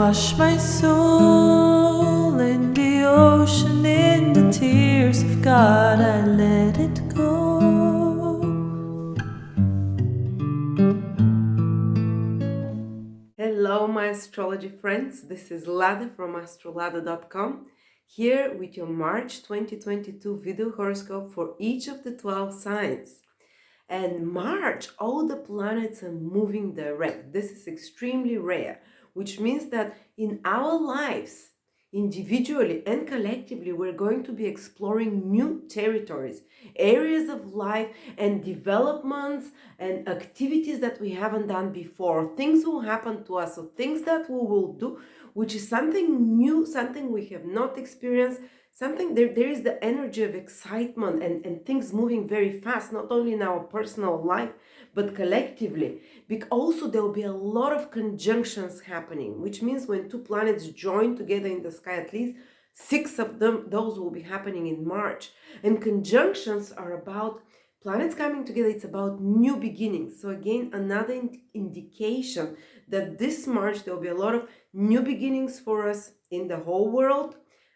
wash my soul in the ocean, in the tears of God, I let it go. Hello, my astrology friends. This is Lada from AstroLada.com, here with your March 2022 video horoscope for each of the 12 signs. And March, all the planets are moving direct. This is extremely rare, which means that in our lives, individually and collectively, we're going to be exploring new territories, areas of life and developments and activities that we haven't done before. Things will happen to us, so things that we will do, which is something new, something we have not experienced, something there is the energy of excitement and things moving very fast, not only in our personal life but collectively. Because also there will be a lot of conjunctions happening, which means when two planets join together in the sky, at least 6 of them, those will be happening in March. And conjunctions are about planets coming together. It's about new beginnings. So again, another indication that this March there will be a lot of new beginnings for us in the whole world.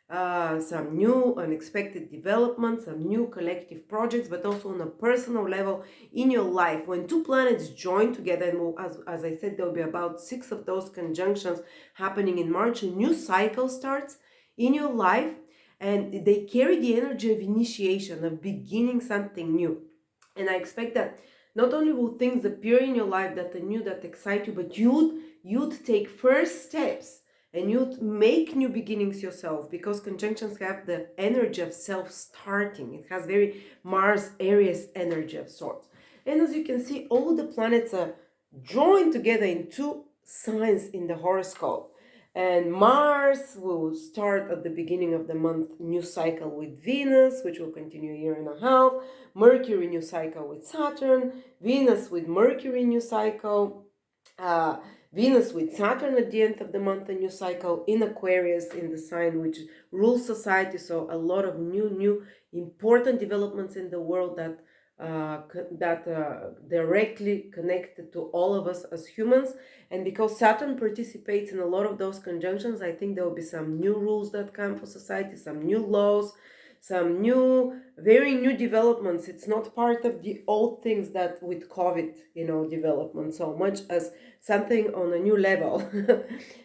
Some new unexpected developments, some new collective projects, but also on a personal level in your life. When two planets join together, and as I said, there will be about 6 of those conjunctions happening in March, a new cycle starts in your life, and they carry the energy of initiation, of beginning something new. And I expect that not only will things appear in your life that are new, that excite you, but you'd take first steps and you'd make new beginnings yourself, because conjunctions have the energy of self-starting. It has very Mars Aries energy of sorts. And as you can see, all the planets are joined together in 2 signs in the horoscope. And Mars will start at the beginning of the month, new cycle with Venus, which will continue a year and a half. Mercury, new cycle with Saturn. Venus with Mercury, new cycle. Venus with Saturn at the end of the month, a new cycle in Aquarius, in the sign which rules society. So a lot of new important developments in the world that directly connected to all of us as humans. And because Saturn participates in a lot of those conjunctions, I think there will be some new rules that come for society, some new laws, some very new developments. It's not part of the old things that with COVID, development so much as something on a new level.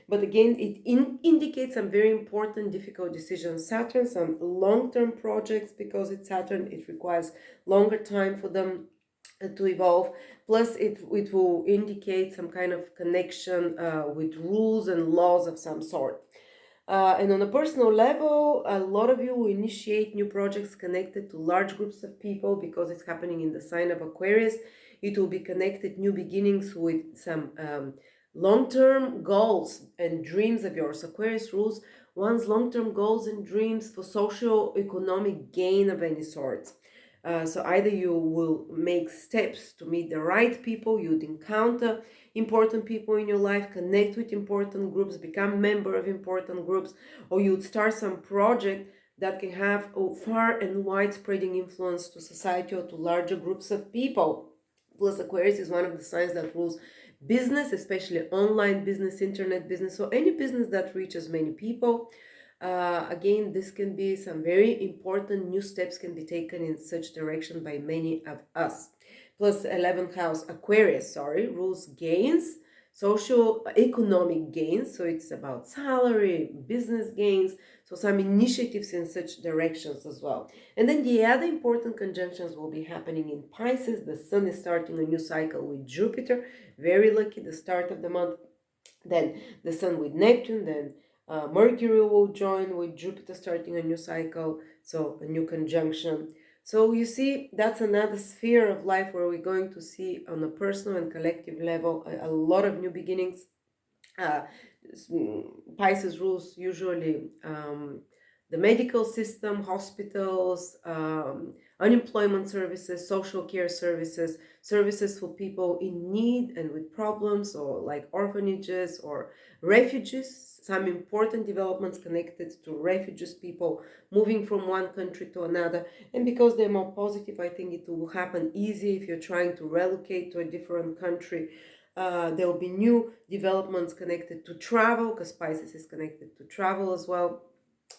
But again, it indicates some very important, difficult decisions. Saturn, some long-term projects, because it's Saturn, it requires longer time for them to evolve. Plus, it will indicate some kind of connection with rules and laws of some sort. And on a personal level, a lot of you will initiate new projects connected to large groups of people, because it's happening in the sign of Aquarius. It will be connected, new beginnings, with some long-term goals and dreams of yours. Aquarius rules one's long-term goals and dreams for socio-economic gain of any sort. So either you will make steps to meet the right people, you'd encounter important people in your life, connect with important groups, become member of important groups, or you'd start some project that can have a far and wide-spreading influence to society or to larger groups of people. Plus, Aquarius is one of the signs that rules business, especially online business, internet business, so any business that reaches many people. Again, this can be some very important new steps can be taken in such direction by many of us. Plus, 11th house Aquarius, rules gains, social economic gains. So it's about salary, business gains. So some initiatives in such directions as well. And then the other important conjunctions will be happening in Pisces. The Sun is starting a new cycle with Jupiter. Very lucky, the start of the month. Then the Sun with Neptune. Then Mercury will join with Jupiter, starting a new cycle. So a new conjunction. So you see, that's another sphere of life where we're going to see on a personal and collective level a lot of new beginnings. Pisces rules usually the medical system, hospitals, unemployment services, social care services, services for people in need and with problems, or like orphanages or refugees. Some important developments connected to refugees, people moving from one country to another. And because they're more positive, I think it will happen easy if you're trying to relocate to a different country. There will be new developments connected to travel, because Pisces is connected to travel as well,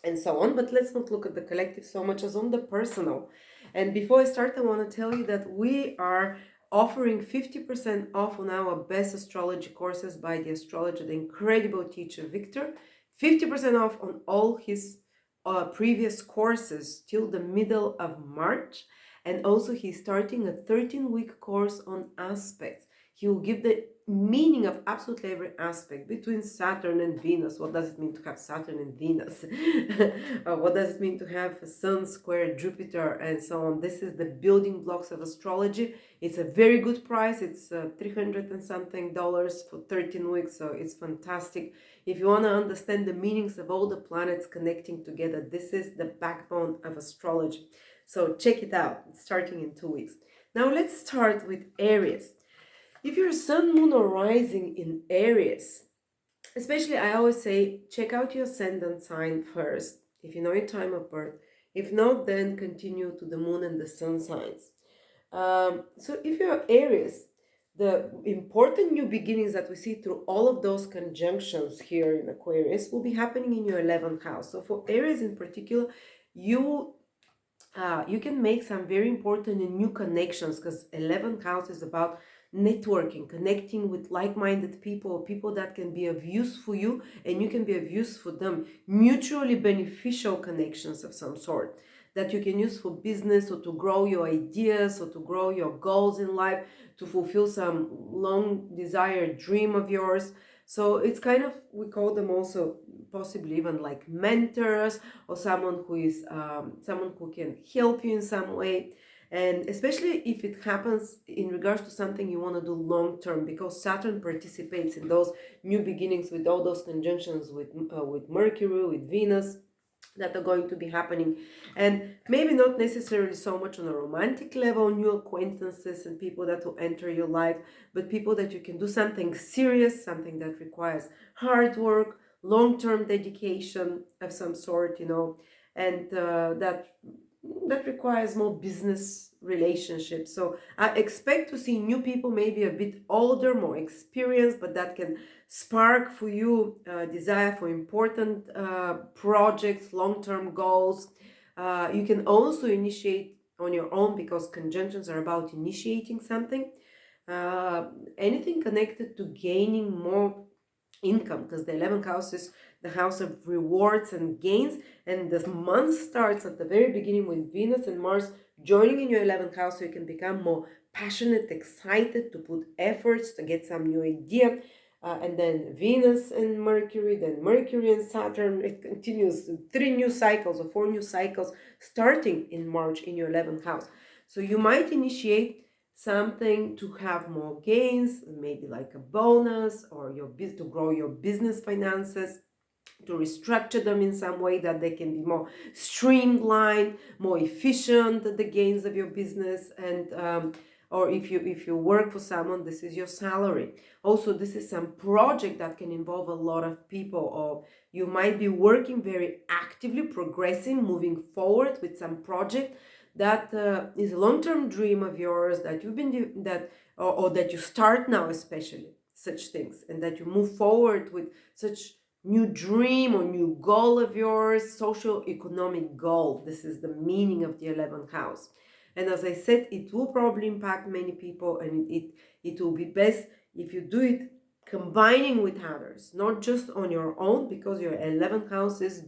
and so on. But let's not look at the collective so much as on the personal. And before I start, I want to tell you that we are offering 50% off on our best astrology courses by the astrologer, the incredible teacher Victor. 50% off on all his previous courses till the middle of March. And also he's starting a 13-week course on aspects. He will give the meaning of absolutely every aspect between Saturn and Venus. What does it mean to have Saturn and Venus? What does it mean to have Sun square Jupiter, and so on? This is the building blocks of astrology. It's a very good price. It's $300 and something for 13 weeks, so it's fantastic. If you want to understand the meanings of all the planets connecting together, this is the backbone of astrology. So check it out. It's starting in 2 weeks. Now let's start with Aries. If your sun, moon, or rising in Aries, especially I always say, check out your ascendant sign first, if you know your time of birth. If not, then continue to the moon and the sun signs. So if you're Aries, the important new beginnings that we see through all of those conjunctions here in Aquarius will be happening in your 11th house. So for Aries in particular, you can make some very important and new connections, because 11th house is about networking, connecting with like-minded people, people that can be of use for you and you can be of use for them, mutually beneficial connections of some sort that you can use for business or to grow your ideas or to grow your goals in life, to fulfill some long desired dream of yours. So it's kind of, we call them also possibly even like mentors, or someone who is someone who can help you in some way. And especially if it happens in regards to something you want to do long term, because Saturn participates in those new beginnings with all those conjunctions with Mercury, with Venus, that are going to be happening. And maybe not necessarily so much on a romantic level, new acquaintances and people that will enter your life, but people that you can do something serious, something that requires hard work, long-term dedication of some sort, you know, and that requires more business relationships. So I expect to see new people, maybe a bit older, more experienced, but that can spark for you desire for important projects, long-term goals. You can also initiate on your own, because conjunctions are about initiating something. Anything connected to gaining more income, because the 11th house is the house of rewards and gains, and the month starts at the very beginning with Venus and Mars joining in your 11th house, so you can become more passionate, excited to put efforts to get some new idea. And then Venus and Mercury, then Mercury and Saturn. It continues 3 new cycles or 4 new cycles starting in March in your 11th house. So you might initiate something to have more gains, maybe like a bonus, or to grow your business finances, to restructure them in some way that they can be more streamlined, more efficient, the gains of your business. And or if you work for someone, this is your salary. Also, this is some project that can involve a lot of people, or you might be working very actively, progressing, moving forward with some project that is a long-term dream of yours, that you've been or that you start now, especially such things, and that you move forward with such new dream or new goal of yours, social economic goal. This is the meaning of the 11th house. And as I said, it will probably impact many people, and it will be best if you do it combining with others, not just on your own, because your 11th house is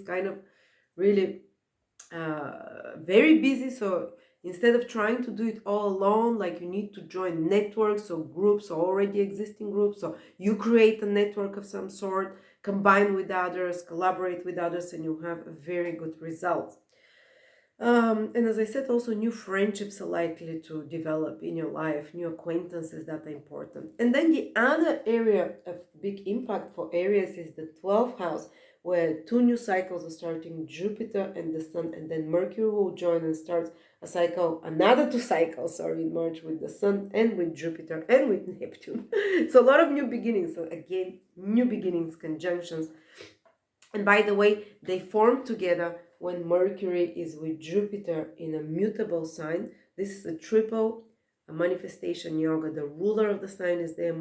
kind of really very busy. So instead of trying to do it all alone, like, you need to join networks or groups, or already existing groups, so you create a network of some sort, combine with others, collaborate with others, and you have a very good result. And as I said, also new friendships are likely to develop in your life, new acquaintances that are important. And then the other area of big impact for Aries is the 12th house, where 2 new cycles are starting, Jupiter and the Sun, and then Mercury will join and starts another 2 cycles, in March, with the Sun and with Jupiter and with Neptune. So a lot of new beginnings. So again, new beginnings, conjunctions. And by the way, they form together when Mercury is with Jupiter in a mutable sign. This is a triple manifestation yoga. The ruler of the sign is there,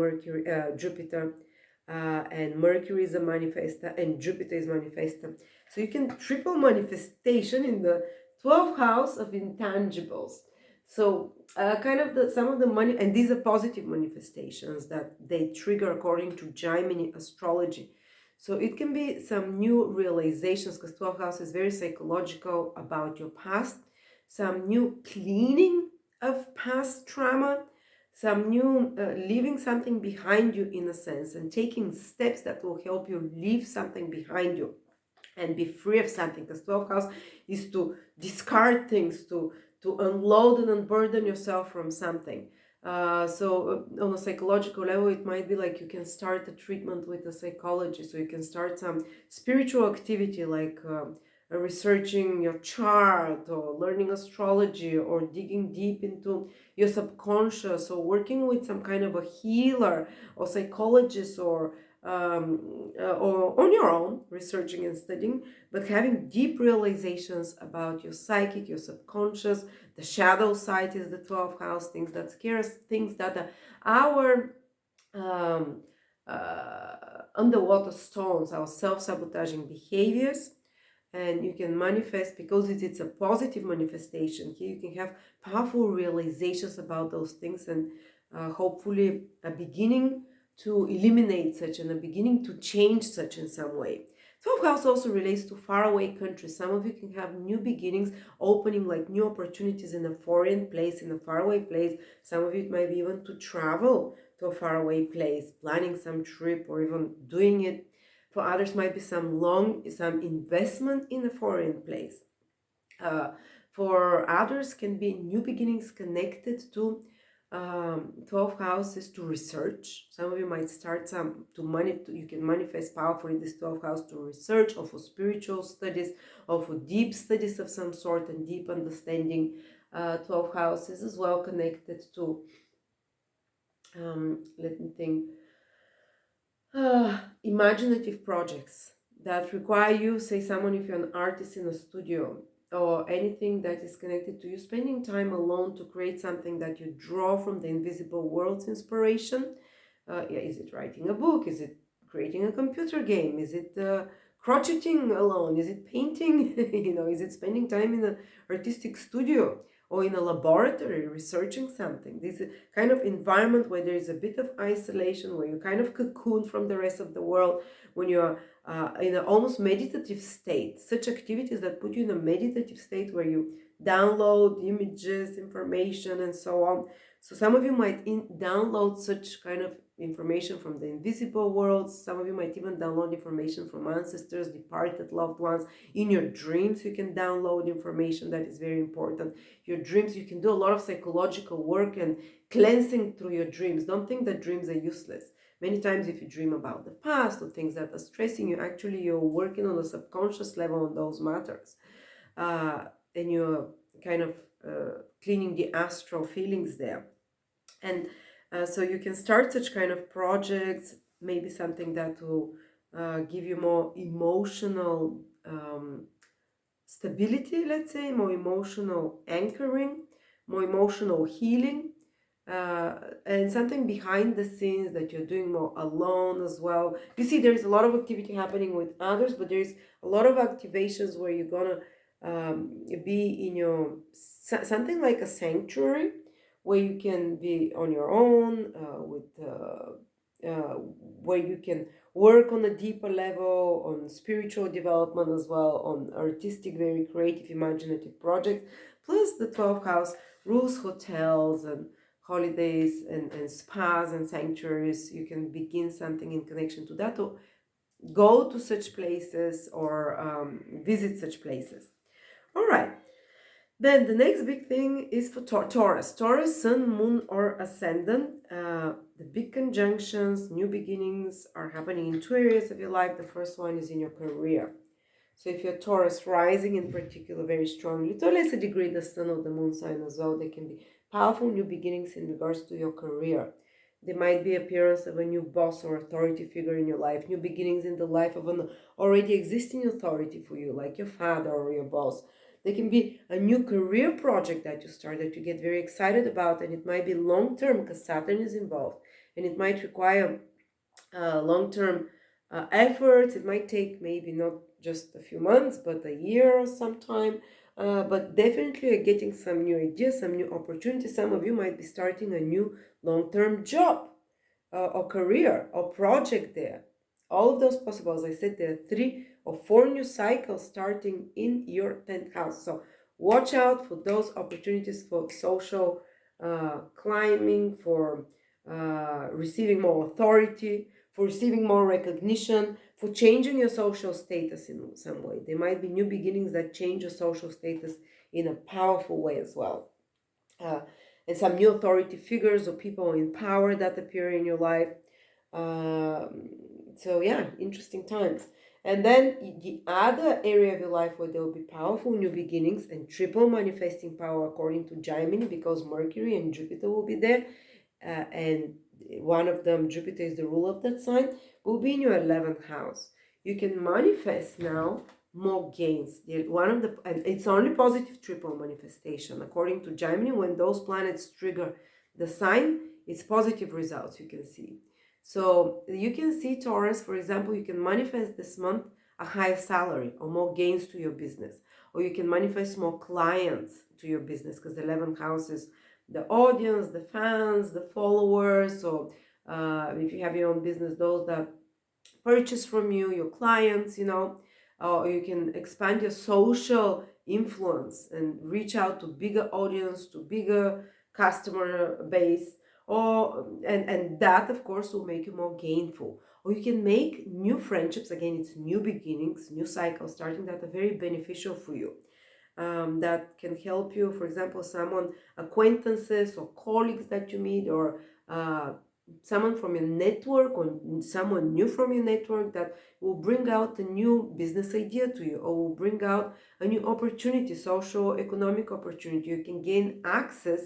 Jupiter, and Mercury is a manifester, and Jupiter is manifester. So you can triple manifestation in the 12th house of intangibles. So kind of some of the money, and these are positive manifestations that they trigger according to Gemini astrology. So it can be some new realizations, because 12th house is very psychological about your past, some new cleaning of past trauma, some new leaving something behind you in a sense, and taking steps that will help you leave something behind you and be free of something, because 12th house is to discard things, to unload and unburden yourself from something. So on a psychological level, it might be like you can start a treatment with a psychologist, so you can start some spiritual activity like researching your chart, or learning astrology, or digging deep into your subconscious, or working with some kind of a healer or psychologist, or on your own, researching and studying, but having deep realizations about your psychic, your subconscious. The shadow side is the 12th house, things that scare us, things that our underwater stones, our self-sabotaging behaviors. And you can manifest, because it's a positive manifestation here, you can have powerful realizations about those things, and hopefully a beginning to eliminate such, and a beginning to change such in some way. 12th house also relates to faraway countries. Some of you can have new beginnings, opening like new opportunities in a foreign place, in a faraway place. Some of you, it might be even to travel to a faraway place, planning some trip, or even doing it. For others, might be some investment in a foreign place. For others, can be new beginnings connected to 12 houses, to research. Some of you might start you can manifest powerfully in this 12th house to research, or for spiritual studies, or for deep studies of some sort and deep understanding. 12 houses as well connected to let me think, imaginative projects that require you, say someone, if you're an artist in a studio, or anything that is connected to you spending time alone to create something that you draw from the invisible world's inspiration. Is it writing a book? Is it creating a computer game? Is it crocheting alone? Is it painting? Is it spending time in an artistic studio, or in a laboratory researching something? This kind of environment where there is a bit of isolation, where you kind of cocoon from the rest of the world, when you're in an almost meditative state. Such activities that put you in a meditative state, where you download images, information, and so on. So some of you might download such kind of information from the invisible world. Some of you might even download information from ancestors, departed loved ones. In your dreams, you can download information that is very important. Your dreams, you can do a lot of psychological work and cleansing through your dreams. Don't think that dreams are useless. Many times, if you dream about the past or things that are stressing you, actually you're working on a subconscious level on those matters. And you're kind of cleaning the astral feelings there. And so you can start such kind of projects, maybe something that will give you more emotional stability, let's say, more emotional anchoring, more emotional healing, and something behind the scenes that you're doing more alone as well. You see, there is a lot of activity happening with others, but there's a lot of activations where you're gonna be in your something like a sanctuary, where you can be on your own, where you can work on a deeper level, on spiritual development as well, on artistic, very creative, imaginative projects. Plus the 12th house rules hotels and holidays and spas and sanctuaries. You can begin something in connection to that, or go to such places, or visit such places. All right. Then the next big thing is for Taurus. Taurus, sun, moon, or ascendant. The big conjunctions, new beginnings are happening in two areas of your life. The first one is in your career. So if you're Taurus rising in particular very strongly, to a lesser degree the sun or the moon sign as well, there can be powerful new beginnings in regards to your career. There might be appearance of a new boss or authority figure in your life, new beginnings in the life of an already existing authority for you, like your father or your boss. There can be a new career project that you start that you get very excited about, and it might be long-term because Saturn is involved, and it might require long-term efforts. It might take maybe not just a few months, but a year or some time. But definitely you're getting some new ideas, some new opportunities. Some of you might be starting a new long-term job or career or project there. All of those possible. As I said, there are 3 or 4 new cycles starting in your 10th house. So watch out for those opportunities for social climbing, for receiving more authority, for receiving more recognition, for changing your social status in some way. There might be new beginnings that change your social status in a powerful way as well. And some new authority figures or people in power that appear in your life. So yeah, interesting times. And then the other area of your life where there will be powerful new beginnings and triple manifesting power according to Gemini, because Mercury and Jupiter will be there. And one of them, Jupiter, is the ruler of that sign, will be in your 11th house. You can manifest now more gains. And it's only positive triple manifestation. According to Gemini, when those planets trigger the sign, it's positive results you can see. So you can see, Taurus, for example, you can manifest this month a higher salary or more gains to your business, or you can manifest more clients to your business, because the 11th house is the audience, the fans, the followers. So if you have your own business, those that purchase from you, your clients, or you can expand your social influence and reach out to bigger audience, to bigger customer base, and that of course will make you more gainful. Or you can make new friendships. Again, it's new beginnings, new cycles starting that are very beneficial for you. That can help you, for example, acquaintances or colleagues that you meet, or someone from your network, or someone new from your network that will bring out a new business idea to you, or will bring out a new opportunity, social, economic opportunity. You can gain access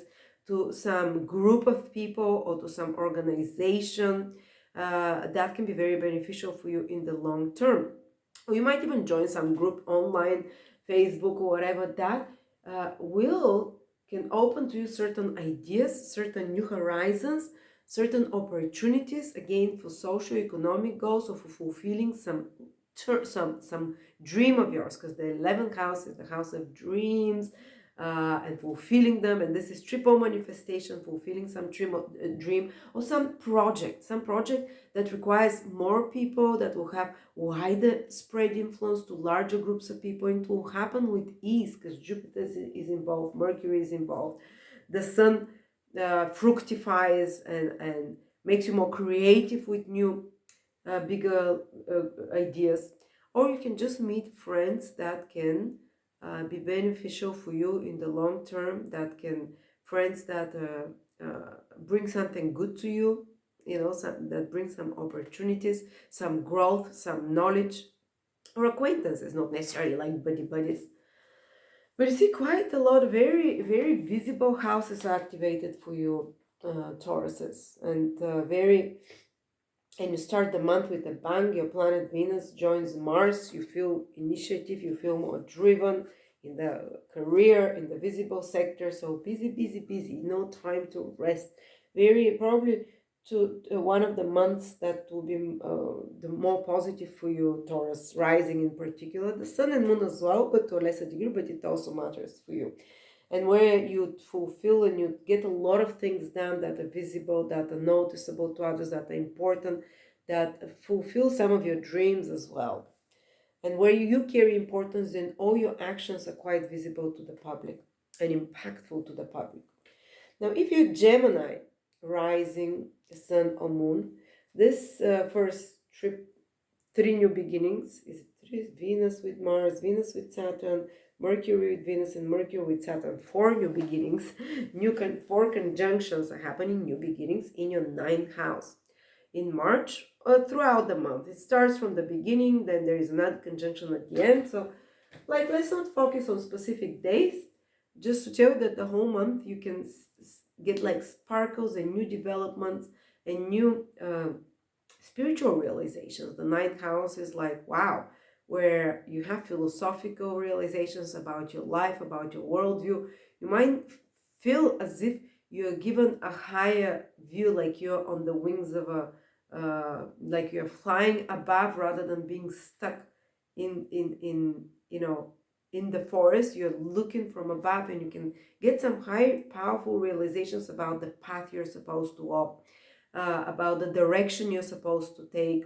to some group of people or to some organization that can be very beneficial for you in the long term. Or you might even join some group online, Facebook or whatever, that can open to you certain ideas, certain new horizons, certain opportunities, again, for socio-economic goals, or for fulfilling some dream of yours, because the 11th house is the house of dreams and fulfilling them. And this is triple manifestation, fulfilling some dream or some project that requires more people, that will have wider spread influence to larger groups of people, and it will happen with ease because Jupiter is involved, Mercury is involved, the sun fructifies and makes you more creative with new bigger ideas. Or you can just meet friends that can be beneficial for you in the long term, friends that bring something good to you, that bring some opportunities, some growth, some knowledge, or acquaintances, not necessarily like buddies. But you see quite a lot of very, very visible houses activated for you, Tauruses, and you start the month with a bang. Your planet Venus joins Mars. You feel initiative, you feel more driven in the career, in the visible sector. So busy, no time to rest. Very probably to one of the months that will be the more positive for you, Taurus, rising in particular, the sun and moon as well, but to a lesser degree, but it also matters for you. And where you fulfill and you get a lot of things done that are visible, that are noticeable to others, that are important, that fulfill some of your dreams as well. And where you carry importance, then all your actions are quite visible to the public and impactful to the public. Now, if you're Gemini, rising, sun or moon, this first trip, 3 new beginnings, is Venus with Mars, Venus with Saturn, Mercury with Venus, and Mercury with Saturn. 4 new beginnings, 4 conjunctions are happening, new beginnings in your 9th house in March or throughout the month. It starts from the beginning, then there is another conjunction at the end. So let's not focus on specific days, just to tell you that the whole month you can get like sparkles and new developments and new spiritual realizations. The 9th house is like, wow, where you have philosophical realizations about your life, about your worldview. You might feel as if you're given a higher view, like you're on the wings of a like you're flying above rather than being stuck in in the forest. You're looking from above, and you can get some high powerful realizations about the path you're supposed to walk, about the direction you're supposed to take,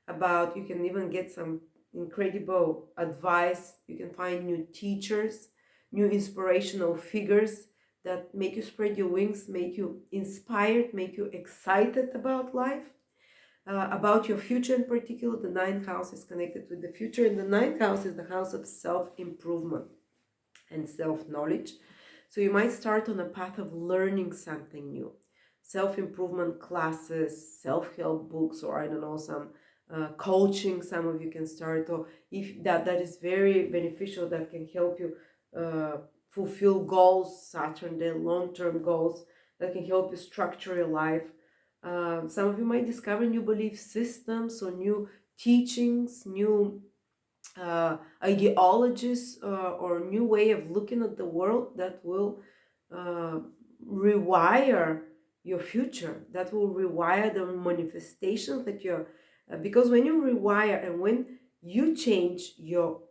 about you can even get some incredible advice. You can find new teachers, new inspirational figures that make you spread your wings, make you inspired, make you excited about life, about your future in particular. The ninth house is connected with the future, and the ninth house is the house of self-improvement and self-knowledge. So you might start on a path of learning something new, self-improvement classes, self-help books, or I don't know, some coaching some of you can start, or if that is very beneficial, that can help you fulfill goals, Saturn, their long-term goals, that can help you structure your life. Some of you might discover new belief systems or new teachings, new ideologies, or new way of looking at the world that will rewire your future, that will rewire the manifestations that you're because when you rewire and when you change your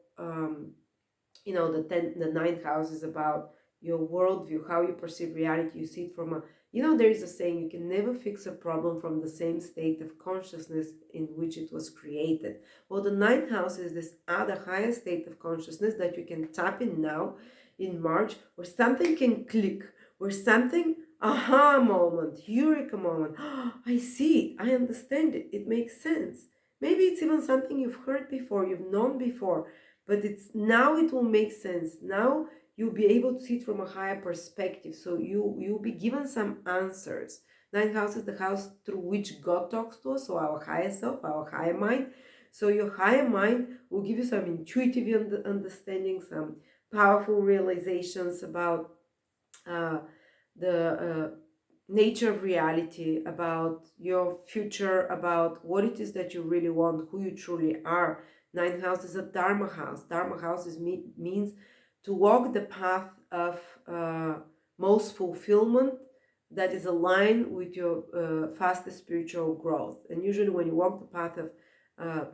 the ninth house is about your worldview, how you perceive reality. You see it from a, there is a saying, you can never fix a problem from the same state of consciousness in which it was created. Well, the ninth house is this other higher state of consciousness that you can tap in now in March, where something can click, where something, aha moment, eureka moment, I see it, I understand it, it makes sense. Maybe it's even something you've heard before, you've known before, but it's now it will make sense. Now you'll be able to see it from a higher perspective. So you'll be given some answers. Ninth house is the house through which God talks to us, so our higher self, our higher mind. So your higher mind will give you some intuitive understanding, some powerful realizations about the nature of reality, about your future, about what it is that you really want, who you truly are. Ninth house is a Dharma house. Dharma house means to walk the path of most fulfillment that is aligned with your fastest spiritual growth. And usually when you walk the path of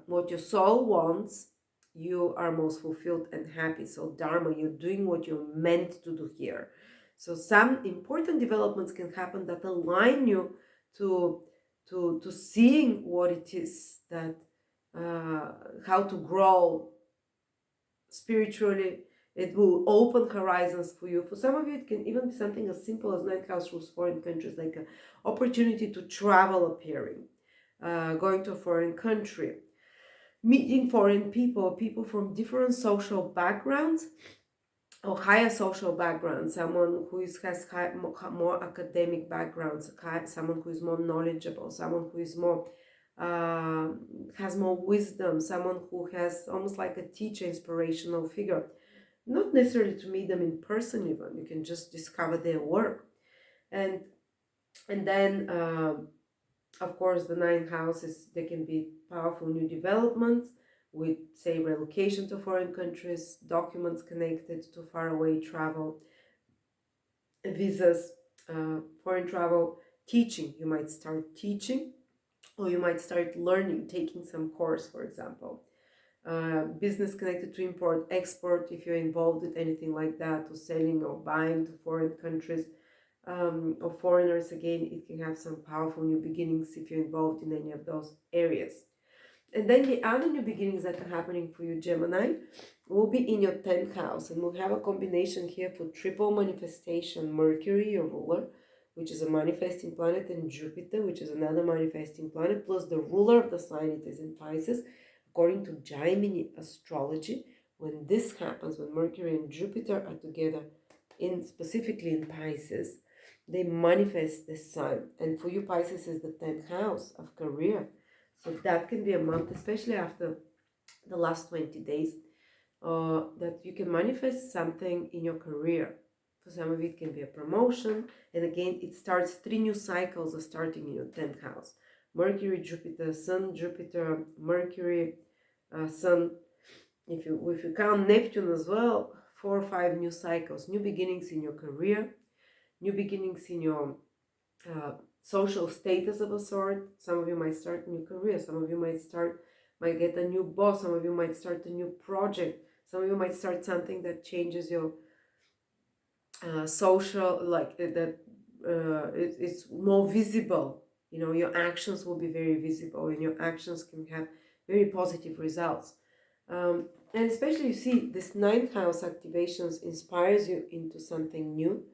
what your soul wants, you are most fulfilled and happy. So Dharma, you're doing what you're meant to do here. So some important developments can happen that align you to seeing what it is that how to grow spiritually. It will open horizons for you. For some of you, it can even be something as simple as ninth house rules foreign countries, like an opportunity to travel appearing, going to a foreign country, meeting foreign people from different social backgrounds or higher social background, someone who has more academic backgrounds, someone who is more knowledgeable, someone who is more has more wisdom, someone who has almost like a teacher, inspirational figure. Not necessarily to meet them in person, even you can just discover their work, and then of course the ninth houses, there can be powerful new developments with, say, relocation to foreign countries, documents connected to faraway travel, visas, foreign travel, teaching. You might start teaching, or you might start learning, taking some course, for example. Business connected to import, export, if you're involved with anything like that, to selling or buying to foreign countries, or foreigners. Again, it can have some powerful new beginnings if you're involved in any of those areas. And then the other new beginnings that are happening for you, Gemini, will be in your 10th house. And we'll have a combination here for triple manifestation. Mercury, your ruler, which is a manifesting planet, and Jupiter, which is another manifesting planet, plus the ruler of the sign, it is in Pisces. According to Gemini astrology, when this happens, when Mercury and Jupiter are together, specifically in Pisces, they manifest the sign. And for you, Pisces is the 10th house of career. So that can be a month, especially after the last 20 days, that you can manifest something in your career. For some of it can be a promotion. And again, it starts 3 new cycles are starting in your 10th house. Mercury, Jupiter, Sun, Jupiter, Mercury, Sun. if you count Neptune as well, 4 or 5 new cycles, new beginnings in your career, new beginnings in your social status of a sort. Some of you might start a new career, some of you might get a new boss, some of you might start a new project, some of you might start something that changes your social, like it's more visible. You know, your actions will be very visible, and your actions can have very positive results. And especially, you see, this ninth house activations inspires you into something new,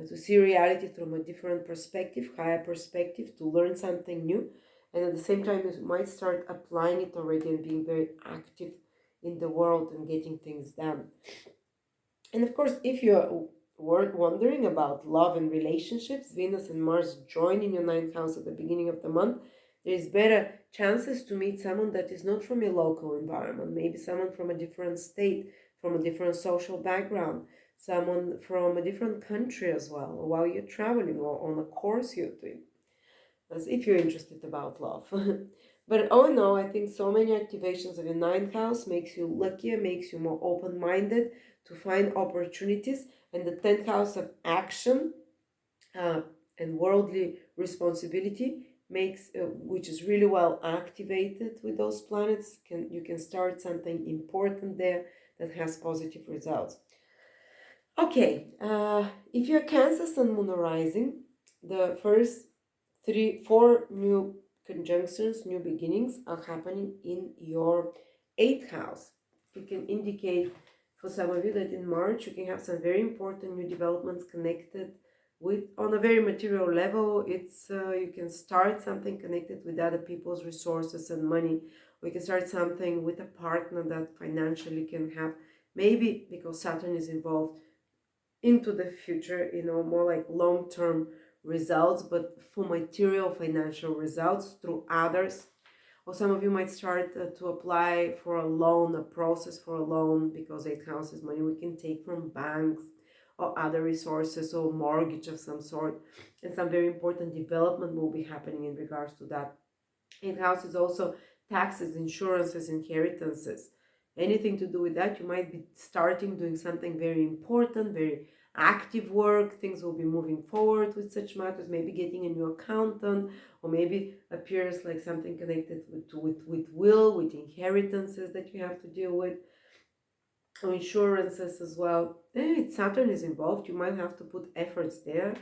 to see reality from a different perspective, higher perspective, to learn something new. And at the same time, you might start applying it already and being very active in the world and getting things done. And of course, if you're wondering about love and relationships, Venus and Mars join in your ninth house at the beginning of the month, there is better chances to meet someone that is not from your local environment, maybe someone from a different state, from a different social background, someone from a different country as well, or while you're traveling or on a course you're doing, as if you're interested about love. But all in all, I think so many activations of your ninth house makes you luckier, makes you more open-minded to find opportunities. And the 10th house of action and worldly responsibility makes, which is really well activated with those planets, you can start something important there that has positive results. Okay, if you're Cancer Sun, Moon, or Rising, the first 4 new conjunctions, new beginnings are happening in your 8th house. It can indicate for some of you that in March you can have some very important new developments connected with, on a very material level. It's you can start something connected with other people's resources and money. We can start something with a partner that financially can have, maybe because Saturn is involved, into the future, you know, more like long-term results, but for material financial results through others. Or some of you might start to apply for a loan, a process for a loan, because 8th house is money we can take from banks or other resources, or mortgage of some sort. And some very important development will be happening in regards to that. 8th house is also taxes, insurances, inheritances. Anything to do with that, you might be starting doing something very important, very active work. Things will be moving forward with such matters, maybe getting a new accountant, or maybe appears like something connected with will, with inheritances that you have to deal with, or insurances as well. Saturn is involved, you might have to put efforts there,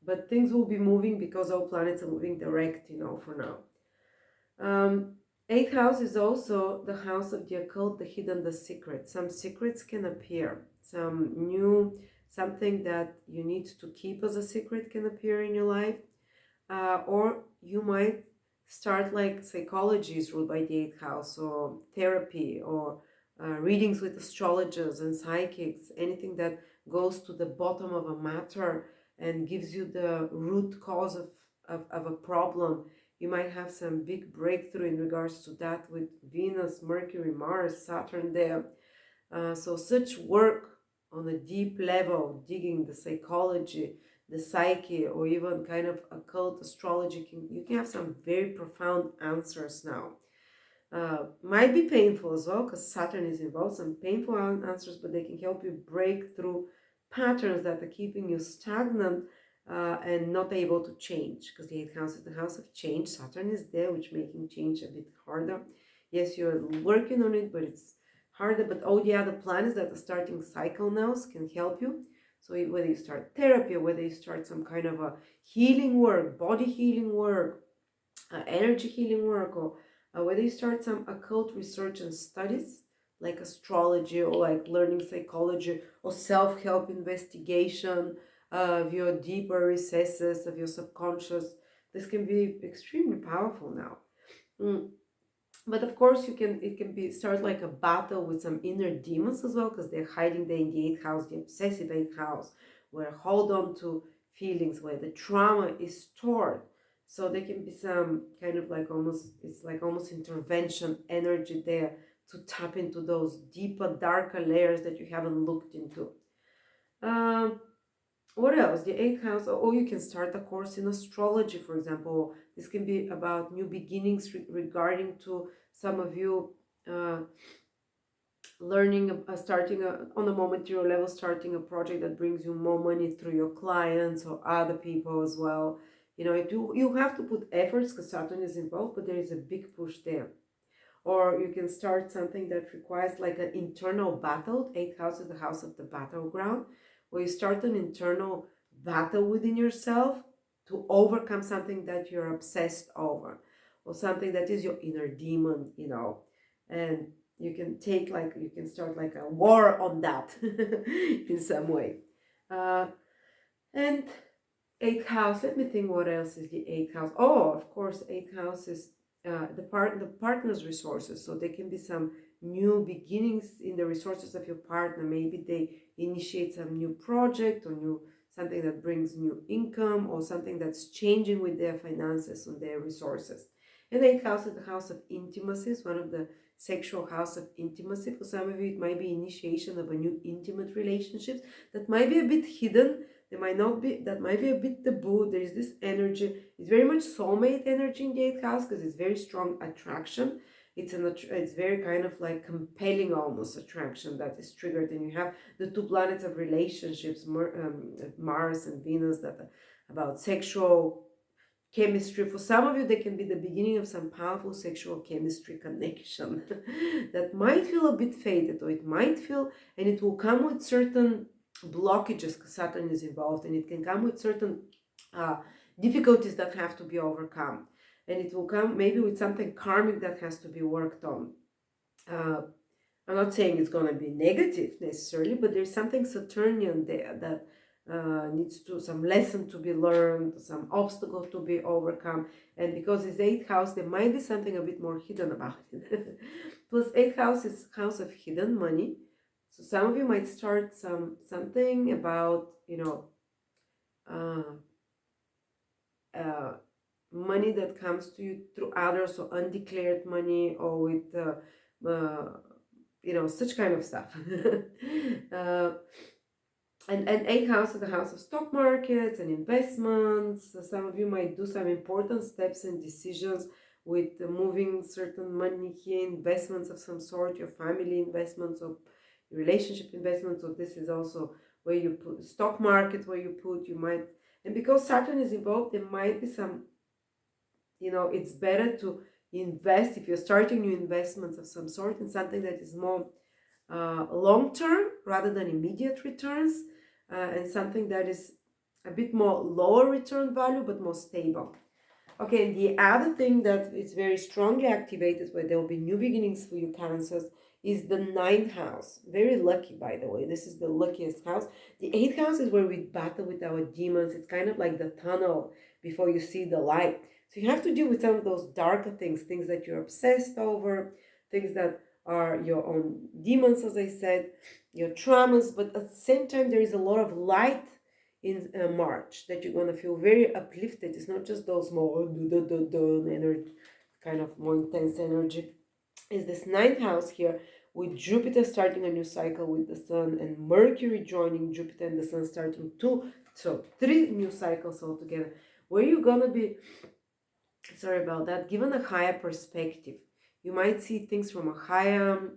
but things will be moving because all planets are moving direct, you know, for now. 8th house is also the house of the occult, the hidden, the secret. Some secrets can appear. Something that you need to keep as a secret can appear in your life. Or you might start, like, psychology is ruled by the 8th house, or therapy, or readings with astrologers and psychics, anything that goes to the bottom of a matter and gives you the root cause of a problem. You might have some big breakthrough in regards to that with Venus, Mercury, Mars, Saturn there. So such work on a deep level, digging the psychology, the psyche, or even kind of occult astrology, you can have some very profound answers now. Might be painful as well, because Saturn is involved, some painful answers, but they can help you break through patterns that are keeping you stagnant and not able to change, because the 8th house is the house of change. Saturn is there, which making change a bit harder. Yes, you're working on it, but it's harder. But all the other planets that are starting cycle now can help you. So whether you start therapy, or whether you start some kind of a healing work, body healing work, energy healing work, or whether you start some occult research and studies like astrology, or like learning psychology, or self-help investigation of your deeper recesses of your subconscious, this can be extremely powerful now. But of course, it can be start like a battle with some inner demons as well, because they're hiding there in the 8th house, the obsessive 8th house, where hold on to feelings, where the trauma is stored. So there can be some kind of like almost intervention energy there to tap into those deeper, darker layers that you haven't looked into. What else? The 8th house, or you can start a course in astrology, for example. This can be about new beginnings regarding to some of you learning, starting on a more material level, starting a project that brings you more money through your clients or other people as well. You know, you have to put efforts because Saturn is involved, but there is a big push there. Or you can start something that requires like an internal battle. Eighth house is the house of the battleground, where you start an internal battle within yourself to overcome something that you're obsessed over, or something that is your inner demon, you know. And you can take like, you can start like a war on that in some way. Uh, and eighth house, let me think what else is the eighth house. Oh, of course, eighth house is the partner's resources. So there can be some new beginnings in the resources of your partner. Maybe they initiate some new project or new something that brings new income, or something that's changing with their finances and their resources. And eighth house is the house of intimacy. It's one of the sexual house of intimacy. For some of you, it might be initiation of a new intimate relationship that might be a bit hidden. There might not be, that might be a bit taboo. There is this energy. It's very much soulmate energy in the eighth house because it's very strong attraction. It's very kind of like compelling almost attraction that is triggered, and you have the two planets of relationships, Mars and Venus, that are about sexual chemistry. For some of you, they can be the beginning of some powerful sexual chemistry connection that might feel a bit faded, or it might feel, and it will come with certain blockages because Saturn is involved, and it can come with certain difficulties that have to be overcome, and it will come maybe with something karmic that has to be worked on. I'm not saying it's going to be negative necessarily, but there's something Saturnian there that needs to, some lesson to be learned, some obstacle to be overcome. And because it's eighth house, there might be something a bit more hidden about it. Plus, eighth house is house of hidden money. So some of you might start something about, you know, money that comes to you through others, or undeclared money, or with you know, such kind of stuff. And eighth house is the house of stock markets and investments. So some of you might do some important steps and decisions with moving certain money here, investments of some sort, your family investments or relationship investments. So this is also where you put stock market, where you put, you might, and because Saturn is involved, there might be some, you know, it's better to invest if you're starting new investments of some sort in something that is more long-term rather than immediate returns, and something that is a bit more lower return value but more stable. Okay, the other thing that is very strongly activated where there will be new beginnings for you Cancers is the ninth house. Very lucky, by the way. This is the luckiest house. The eighth house is where we battle with our demons. It's kind of like the tunnel before you see the light. So you have to deal with some of those darker things, things that you're obsessed over, things that are your own demons, as I said, your traumas. But at the same time, there is a lot of light in March that you're going to feel very uplifted. It's not just those more energy, kind of more intense energy. Is this ninth house here with Jupiter starting a new cycle with the Sun, and Mercury joining Jupiter and the Sun starting three new cycles altogether, where you're going to be, sorry about that, given a higher perspective. You might see things from a higher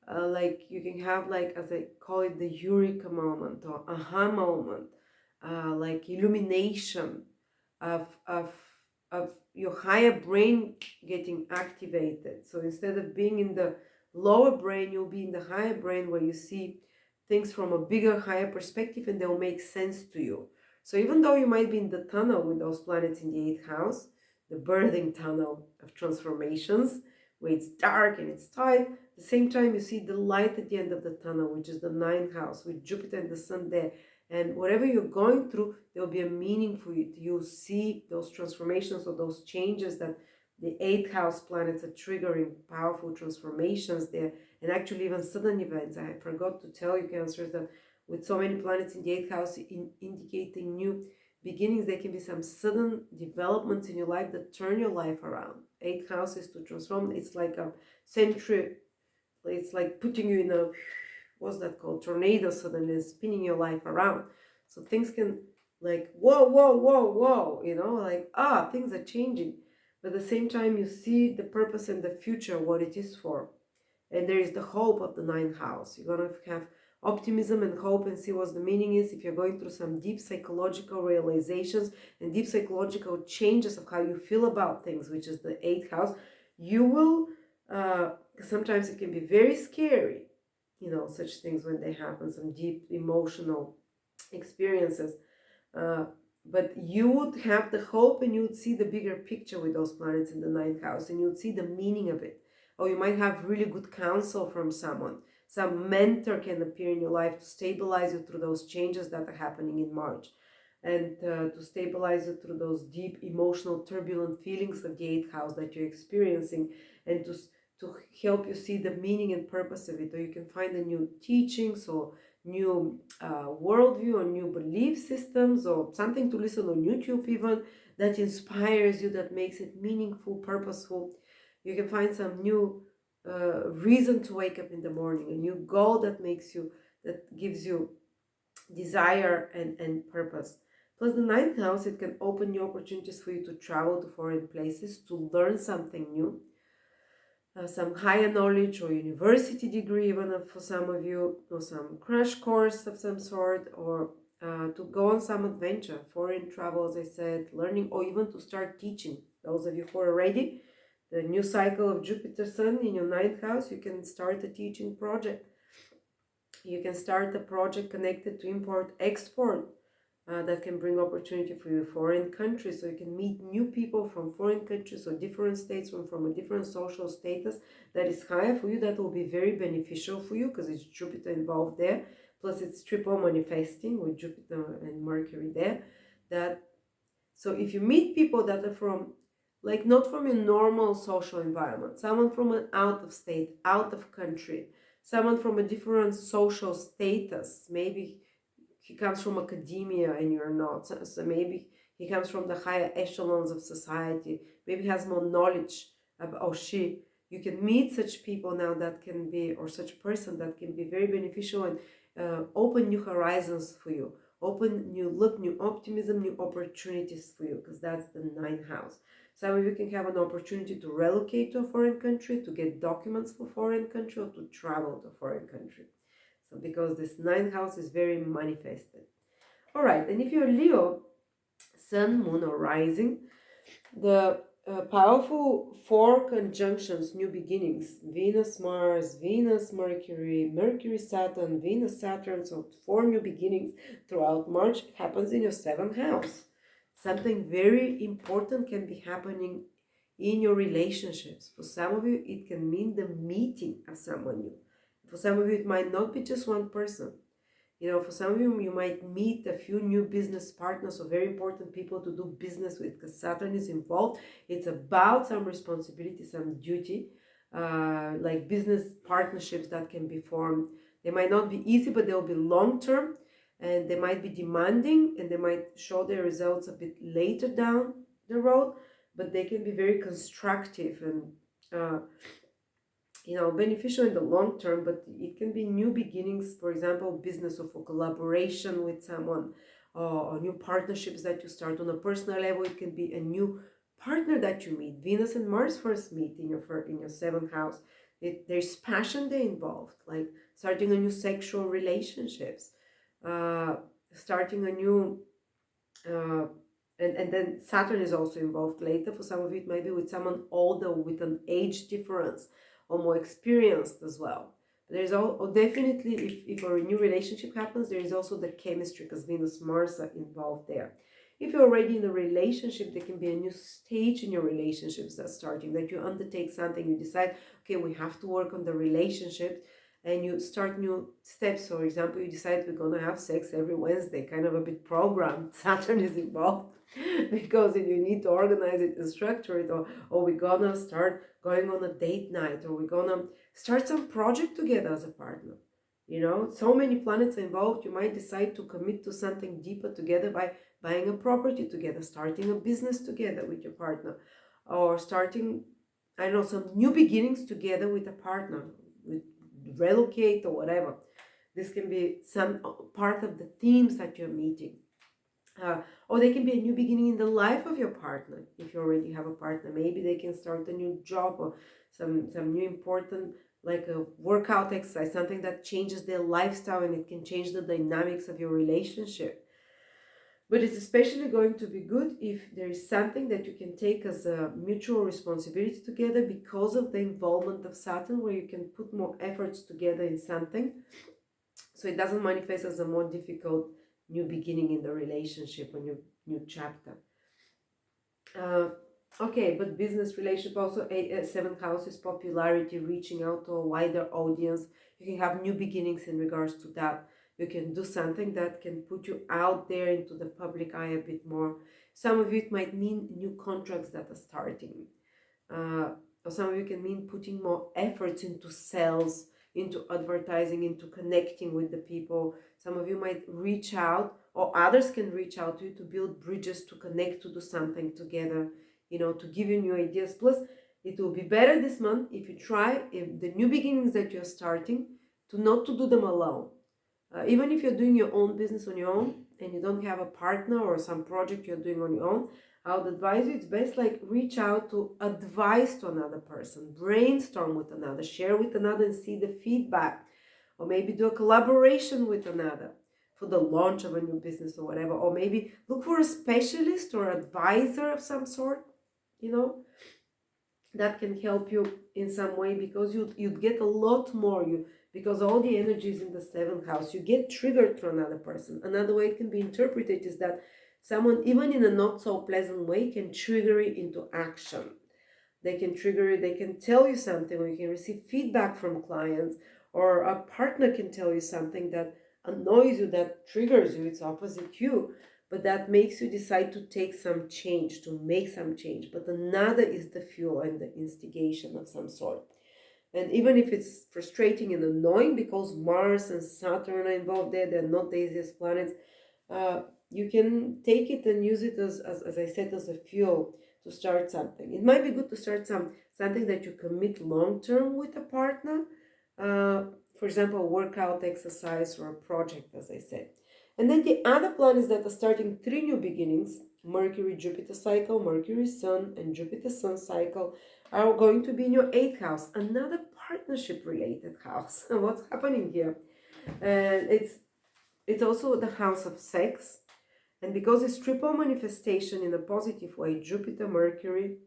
like you can have, like, as I call it, the eureka moment or aha moment, like illumination of your higher brain getting activated. So instead of being in the lower brain, you'll be in the higher brain where you see things from a bigger, higher perspective, and they'll make sense to you. So even though you might be in the tunnel with those planets in the eighth house, the birthing tunnel of transformations, where it's dark and it's tight, at the same time you see the light at the end of the tunnel, which is the ninth house with Jupiter and the Sun there. And whatever you're going through, there will be a meaning for it. You'll see those transformations or those changes that the eighth house planets are triggering, powerful transformations there, and actually even sudden events. I forgot to tell you, Cancers, that with so many planets in the eighth house indicating new beginnings, there can be some sudden developments in your life that turn your life around. Eighth house is to transform. It's like a century. It's like putting you in a, what's that called, tornado, suddenly spinning your life around. So things can, like, whoa, you know, like, things are changing. But at the same time, you see the purpose and the future, what it is for. And there is the hope of the ninth house. You're going to have optimism and hope and see what the meaning is. If you're going through some deep psychological realizations and deep psychological changes of how you feel about things, which is the eighth house, you will, sometimes it can be very scary, you know, such things when they happen, some deep emotional experiences. But you would have the hope and you would see the bigger picture with those planets in the ninth house, and you would see the meaning of it. Or you might have really good counsel from someone. Some mentor can appear in your life to stabilize you through those changes that are happening in March, and to stabilize you through those deep emotional turbulent feelings of the eighth house that you're experiencing, and to help you see the meaning and purpose of it. Or you can find a new teachings or new worldview or new belief systems, or something to listen on YouTube even, that inspires you, that makes it meaningful, purposeful. You can find some new reason to wake up in the morning, a new goal that makes you, that gives you desire and purpose. Plus the ninth house, it can open new opportunities for you to travel to foreign places, to learn something new, some higher knowledge or university degree even for some of you, or some crash course of some sort, or to go on some adventure, foreign travel, as I said, learning, or even to start teaching. Those of you who are ready, the new cycle of Jupiter Sun in your ninth house, you can start a teaching project. You can start a project connected to import export, that can bring opportunity for you, foreign countries. So you can meet new people from foreign countries or different states, from a different social status that is higher for you. That will be very beneficial for you because it's Jupiter involved there. Plus it's triple manifesting with Jupiter and Mercury there. That, so if you meet people that are from, like, not from your normal social environment, someone from an out of state, out of country, someone from a different social status, maybe he comes from academia and you're not, so maybe he comes from the higher echelons of society, maybe has more knowledge about, or she, you can meet such people now that can be, or such person that can be very beneficial and open new horizons for you, open new look, new optimism, new opportunities for you, because that's the ninth house. Some of you can have an opportunity to relocate to a foreign country, to get documents for foreign country, or to travel to a foreign country. So because this ninth house is very manifested. All right, and if you're Leo, Sun, Moon, or Rising, the powerful four conjunctions, new beginnings, Venus, Mars, Venus, Mercury, Mercury, Saturn, Venus, Saturn, so four new beginnings throughout March happens in your seventh house. Something very important can be happening in your relationships. For some of you, it can mean the meeting of someone new. For some of you, it might not be just one person. You know, for some of you, you might meet a few new business partners or very important people to do business with, because Saturn is involved. It's about some responsibility, some duty, like business partnerships that can be formed. They might not be easy, but they'll be long-term, and they might be demanding, and they might show their results a bit later down the road, but they can be very constructive and beneficial in the long term. But it can be new beginnings, for example, business or for collaboration with someone, or new partnerships that you start on a personal level. It can be a new partner that you meet. Venus and Mars first meet in your seventh house. There's passion there involved, like starting a new sexual relationships, starting a new and then Saturn is also involved later. For some of you, it might be with someone older, with an age difference, or more experienced as well. There's definitely, if a new relationship happens, there is also the chemistry, because Venus, Mars are involved there. If you're already in a relationship, there can be a new stage in your relationships that's starting, that you undertake something, you decide, okay, we have to work on the relationship, and you start new steps. For example, you decide we're going to have sex every Wednesday, kind of a bit programmed. Saturn is involved because you need to organize it and structure it, or we're going to start going on a date night, or we're going to start some project together as a partner. You know, so many planets are involved. You might decide to commit to something deeper together by buying a property together, starting a business together with your partner, or starting, I don't know, some new beginnings together with a partner, with relocate or whatever. This can be some part of the themes that you're meeting. Or they can be a new beginning in the life of your partner. If you already have a partner, maybe they can start a new job, or some new important like a workout exercise, something that changes their lifestyle and it can change the dynamics of your relationship. But it's especially going to be good if there is something that you can take as a mutual responsibility together because of the involvement of Saturn, where you can put more efforts together in something. So it doesn't manifest as a more difficult new beginning in the relationship, a new chapter. Okay, but business relationship also, seventh house is popularity, reaching out to a wider audience. You can have new beginnings in regards to that. You can do something that can put you out there into the public eye a bit more. Some of you, it might mean new contracts that are starting. Or some of you can mean putting more efforts into sales, into advertising, into connecting with the people. Some of you might reach out, or others can reach out to you to build bridges, to connect, to do something together, to give you new ideas. Plus, it will be better this month if you try, if the new beginnings that you're starting, to not to do them alone. Even if you're doing your own business on your own and you don't have a partner or some project you're doing on your own, I would advise you, it's best like reach out to advice to another person, brainstorm with another, share with another and see the feedback, or maybe do a collaboration with another for the launch of a new business or whatever, or maybe look for a specialist or advisor of some sort, that can help you in some way, because you'd get a lot more, because all the energy is in the seventh house. You get triggered through another person. Another way it can be interpreted is that someone, even in a not so pleasant way, can trigger you into action. They can trigger you, they can tell you something, or you can receive feedback from clients, or a partner can tell you something that annoys you, that triggers you, it's opposite you, but that makes you decide to take some change, to make some change. But another is the fuel and the instigation of some sort. And even if it's frustrating and annoying, because Mars and Saturn are involved there, they're not the easiest planets, you can take it and use it as I said, as a fuel to start something. It might be good to start something that you commit long-term with a partner. For example, a workout exercise or a project, as I said. And then the other planets that are starting 3 new beginnings, Mercury, Jupiter cycle, Mercury, Sun, and Jupiter, Sun cycle, are going to be in your 8th house, another partnership-related house. What's happening here? And it's also the house of sex. And because it's triple manifestation in a positive way, Jupiter, Mercury,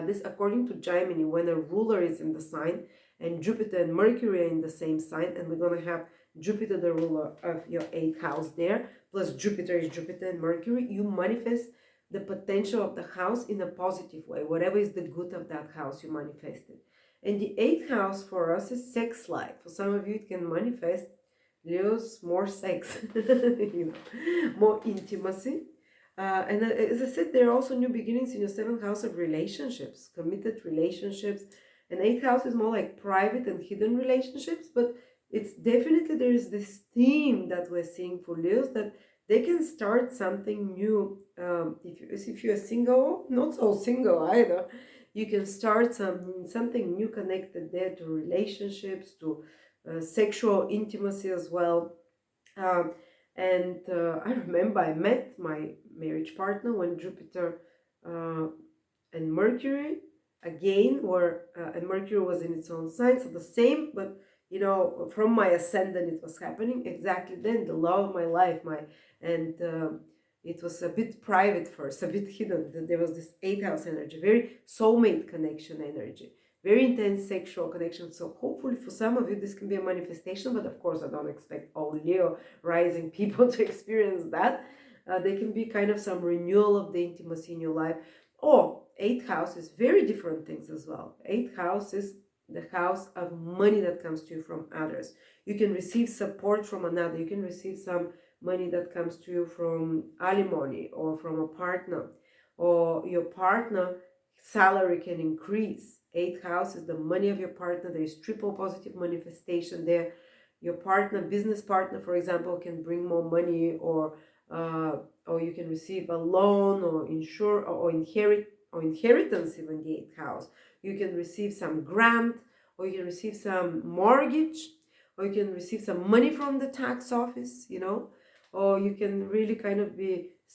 this according to Gemini, when a ruler is in the sign, and Jupiter and Mercury are in the same sign, and we're going to have Jupiter, the ruler of your 8th house there, plus Jupiter is Jupiter and Mercury, you manifest the potential of the house in a positive way. Whatever is the good of that house, you manifest it. And the 8th house for us is sex life. For some of you, it can manifest Leo's more sex, more intimacy. And as I said, there are also new beginnings in your 7th house of relationships, committed relationships. And 8th house is more like private and hidden relationships, but it's definitely, there is this theme that we're seeing for Leos, that they can start something new. If you're single, not so single either, you can start something new connected there to relationships, to sexual intimacy as well. I remember I met my marriage partner when Jupiter and Mercury again were, and Mercury was in its own sign, so the same, but from my ascendant it was happening exactly then, the love of my life, it was a bit private first, a bit hidden. There was this 8th house energy, very soulmate connection energy, very intense sexual connection. So hopefully for some of you this can be a manifestation, but of course I don't expect all Leo rising people to experience that. They can be kind of some renewal of the intimacy in your life. Or 8th house is very different things as well. 8th house is the house of money that comes to you from others. You can receive support from another. You can receive some money that comes to you from alimony or from a partner, or your partner salary can increase. 8th house is the money of your partner. There is triple positive manifestation there. Your partner, business partner, for example, can bring more money, or you can receive a loan, or inheritance, even the 8th house. You can receive some grant, or you can receive some mortgage, or you can receive some money from the tax office, or you can really kind of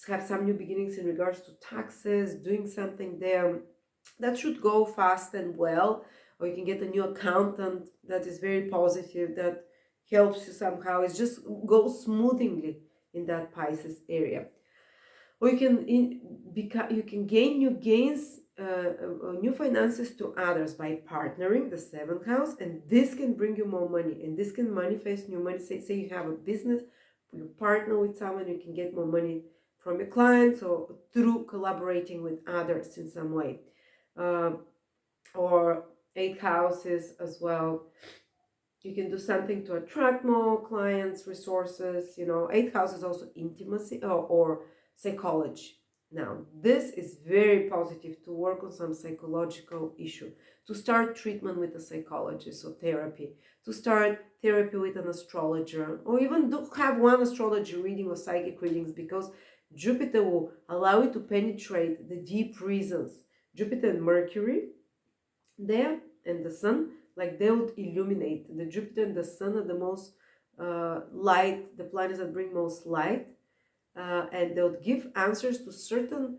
have some new beginnings in regards to taxes, doing something there that should go fast and well. or you can get a new accountant that is very positive, that helps you somehow. It just goes smoothly in that Pisces area. Or you can you can gain new gains, new finances to others by partnering, the seventh house, and this can bring you more money, and this can manifest new money. Say you have a business, you partner with someone, you can get more money from your clients or through collaborating with others in some way. Or eighth houses as well. You can do something to attract more clients, resources. Eighth house is also intimacy or psychology. Now, this is very positive to work on some psychological issue, to start treatment with a psychologist or therapy, to start therapy with an astrologer, or even do have one astrology reading or psychic readings, because Jupiter will allow you to penetrate the deep reasons. Jupiter and Mercury there, and the Sun, like they would illuminate. The Jupiter and the Sun are the most light, the planets that bring most light, and they would give answers to certain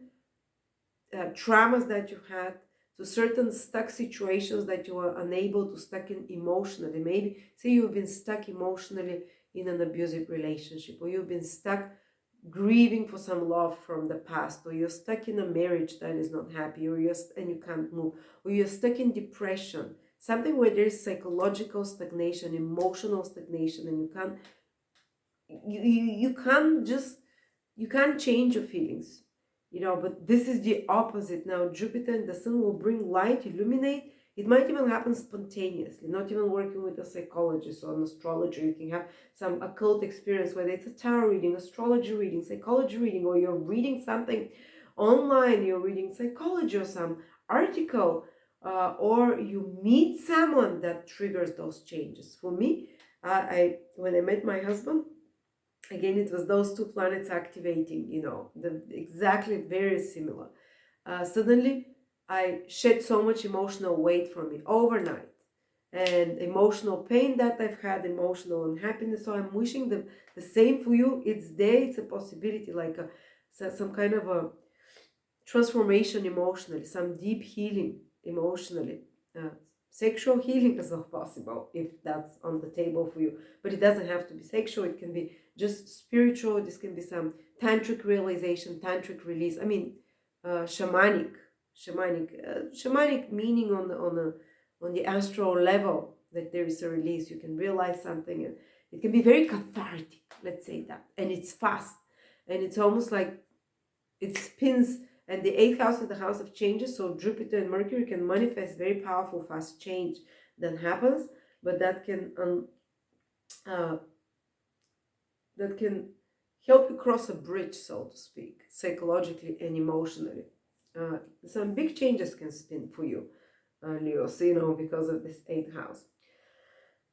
traumas that you had, to certain stuck situations that you were unable to stuck in emotionally. Maybe say you've been stuck emotionally in an abusive relationship, or you've been stuck grieving for some love from the past, or you're stuck in a marriage that is not happy, or and you can't move, or you're stuck in depression, something where there's psychological stagnation, emotional stagnation, and you can't change your feelings, but this is the opposite. Now Jupiter and the Sun will bring light, illuminate. It might even happen spontaneously, not even working with a psychologist or an astrologer. You can have some occult experience, whether it's a tarot reading, astrology reading, psychology reading, or you're reading something online, you're reading psychology or some article, or you meet someone that triggers those changes. For me, when I met my husband, again, it was those two planets activating, exactly very similar. Suddenly, I shed so much emotional weight from me overnight, and emotional pain that I've had, emotional unhappiness. So I'm wishing the same for you. It's there, it's a possibility, like some kind of a transformation emotionally, some deep healing emotionally. Sexual healing is not possible if that's on the table for you, but it doesn't have to be sexual. It can be just spiritual. This can be some tantric realization, tantric release. I mean, shamanic meaning on the astral level, that there is a release. You can realize something, and it can be very cathartic. Let's say that, and it's fast, and it's almost like it spins. And the eighth house is the house of changes, so Jupiter and Mercury can manifest very powerful, fast change that happens, but that can help you cross a bridge, so to speak, psychologically and emotionally. Some big changes can spin for you, Leos, because of this eighth house.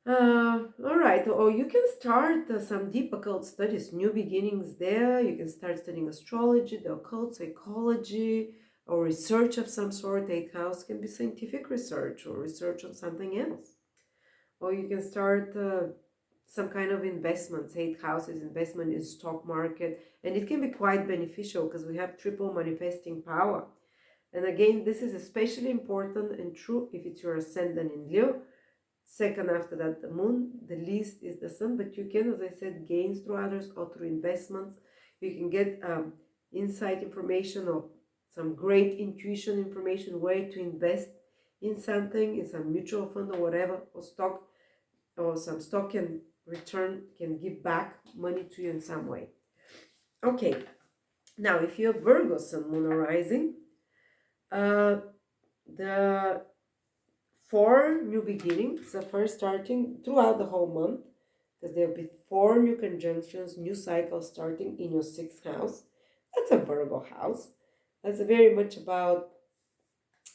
All right, or you can start some deep occult studies, new beginnings there. You can start studying astrology, the occult, psychology, or research of some sort. Eighth house can be scientific research or research on something else. Or you can start some kind of investments. Eighth house is investment in stock market, and it can be quite beneficial because we have triple manifesting power. And again, this is especially important and true if it's your ascendant in Leo. Second after that, the moon. The least is the sun, but you can, as I said, gains through others or through investments. You can get insight information or some great intuition information where to invest in something, in some mutual fund or whatever, or stock, or some stock can give back money to you in some way. Okay, now if you're Virgo, Sun, Moon, or Rising, the 4 new beginnings, the first starting throughout the whole month, because there'll be 4 new conjunctions, new cycles starting in your 6th house. That's a Virgo house. That's very much about,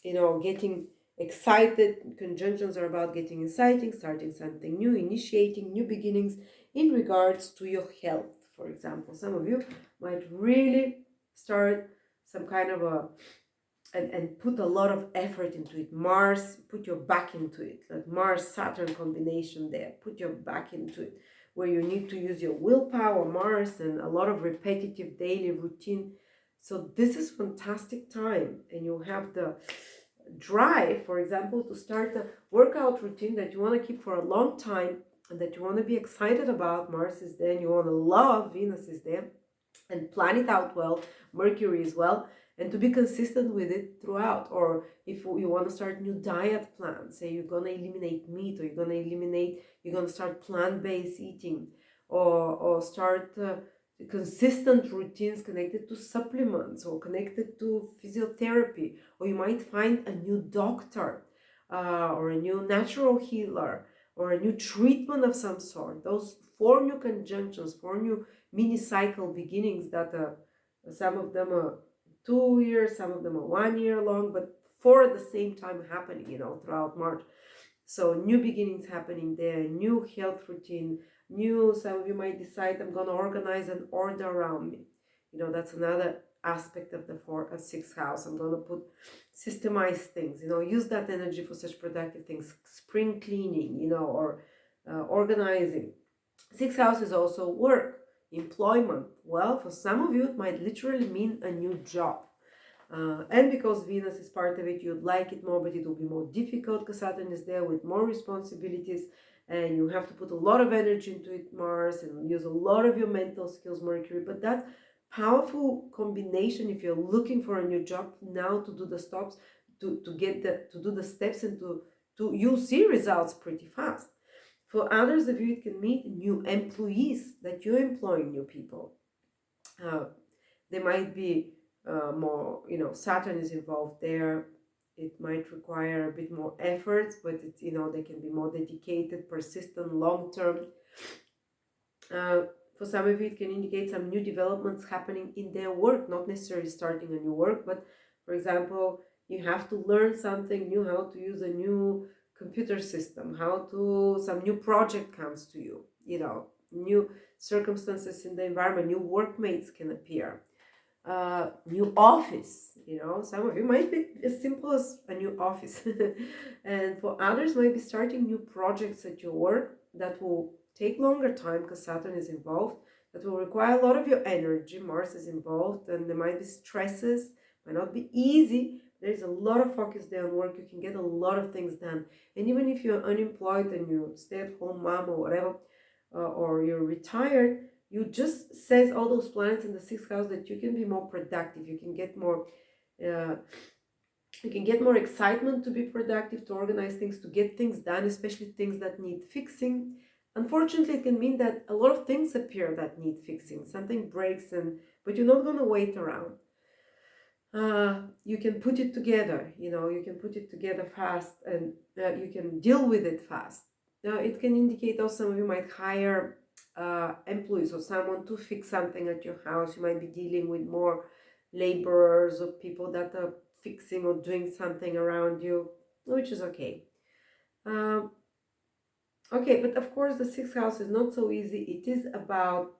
getting excited. Conjunctions are about getting exciting, starting something new, initiating new beginnings in regards to your health. For example, some of you might really start some kind of and put a lot of effort into it. Mars, put your back into it, like Mars-Saturn combination there. Put your back into it, where you need to use your willpower, Mars, and a lot of repetitive daily routine. So this is fantastic time, and you'll have the drive, for example, to start a workout routine that you want to keep for a long time and that you want to be excited about. Mars is there, and you want to love. Venus is there, and plan it out well. Mercury as well, and to be consistent with it throughout. Or if you want to start new diet plans, say you're going to eliminate meat, or you're going to start plant-based eating, or start consistent routines connected to supplements or connected to physiotherapy, or you might find a new doctor or a new natural healer or a new treatment of some sort. Those 4 new conjunctions, 4 new mini cycle beginnings that some of them are 2 years, some of them are 1 year long, but 4 at the same time happening, throughout March. So new beginnings happening there, new health routine, some of you might decide, I'm going to organize an order around me. That's another aspect of the 6th house. I'm going to put systemized things, use that energy for such productive things, spring cleaning, or organizing. 6th house is also work, employment. Well, for some of you, it might literally mean a new job. And because Venus is part of it, you'd like it more, but it will be more difficult because Saturn is there with more responsibilities, and you have to put a lot of energy into it, Mars, and use a lot of your mental skills, Mercury. But that powerful combination, if you're looking for a new job now, to do the stops, to do the steps, and to you'll see results pretty fast. For others of you, it can mean new employees, that you're employing new people. They might be more, Saturn is involved there. It might require a bit more effort, but it's, they can be more dedicated, persistent, long-term. For some of you, it can indicate some new developments happening in their work, not necessarily starting a new work, but for example, you have to learn something new, how to use a new computer system, some new project comes to you, new circumstances in the environment, new workmates can appear. New office, some of you might be as simple as a new office. And for others, might be starting new projects at your work that will take longer time because Saturn is involved, that will require a lot of your energy. Mars is involved, and there might be stresses, might not be easy. There's a lot of focus there on work. You can get a lot of things done. And even if you're unemployed and you stay at home mom or whatever, or you're retired, you just says all those planets in the 6th house that you can be more productive. You can get more excitement to be productive, to organize things, to get things done, especially things that need fixing. Unfortunately, it can mean that a lot of things appear that need fixing. Something breaks, but you're not going to wait around. You can put it together, you can put it together fast, and you can deal with it fast. Now, it can indicate also some of you might hire employees or someone to fix something at your house. You might be dealing with more laborers or people that are fixing or doing something around you, which is okay. Okay, but of course the 6th house is not so easy. It is about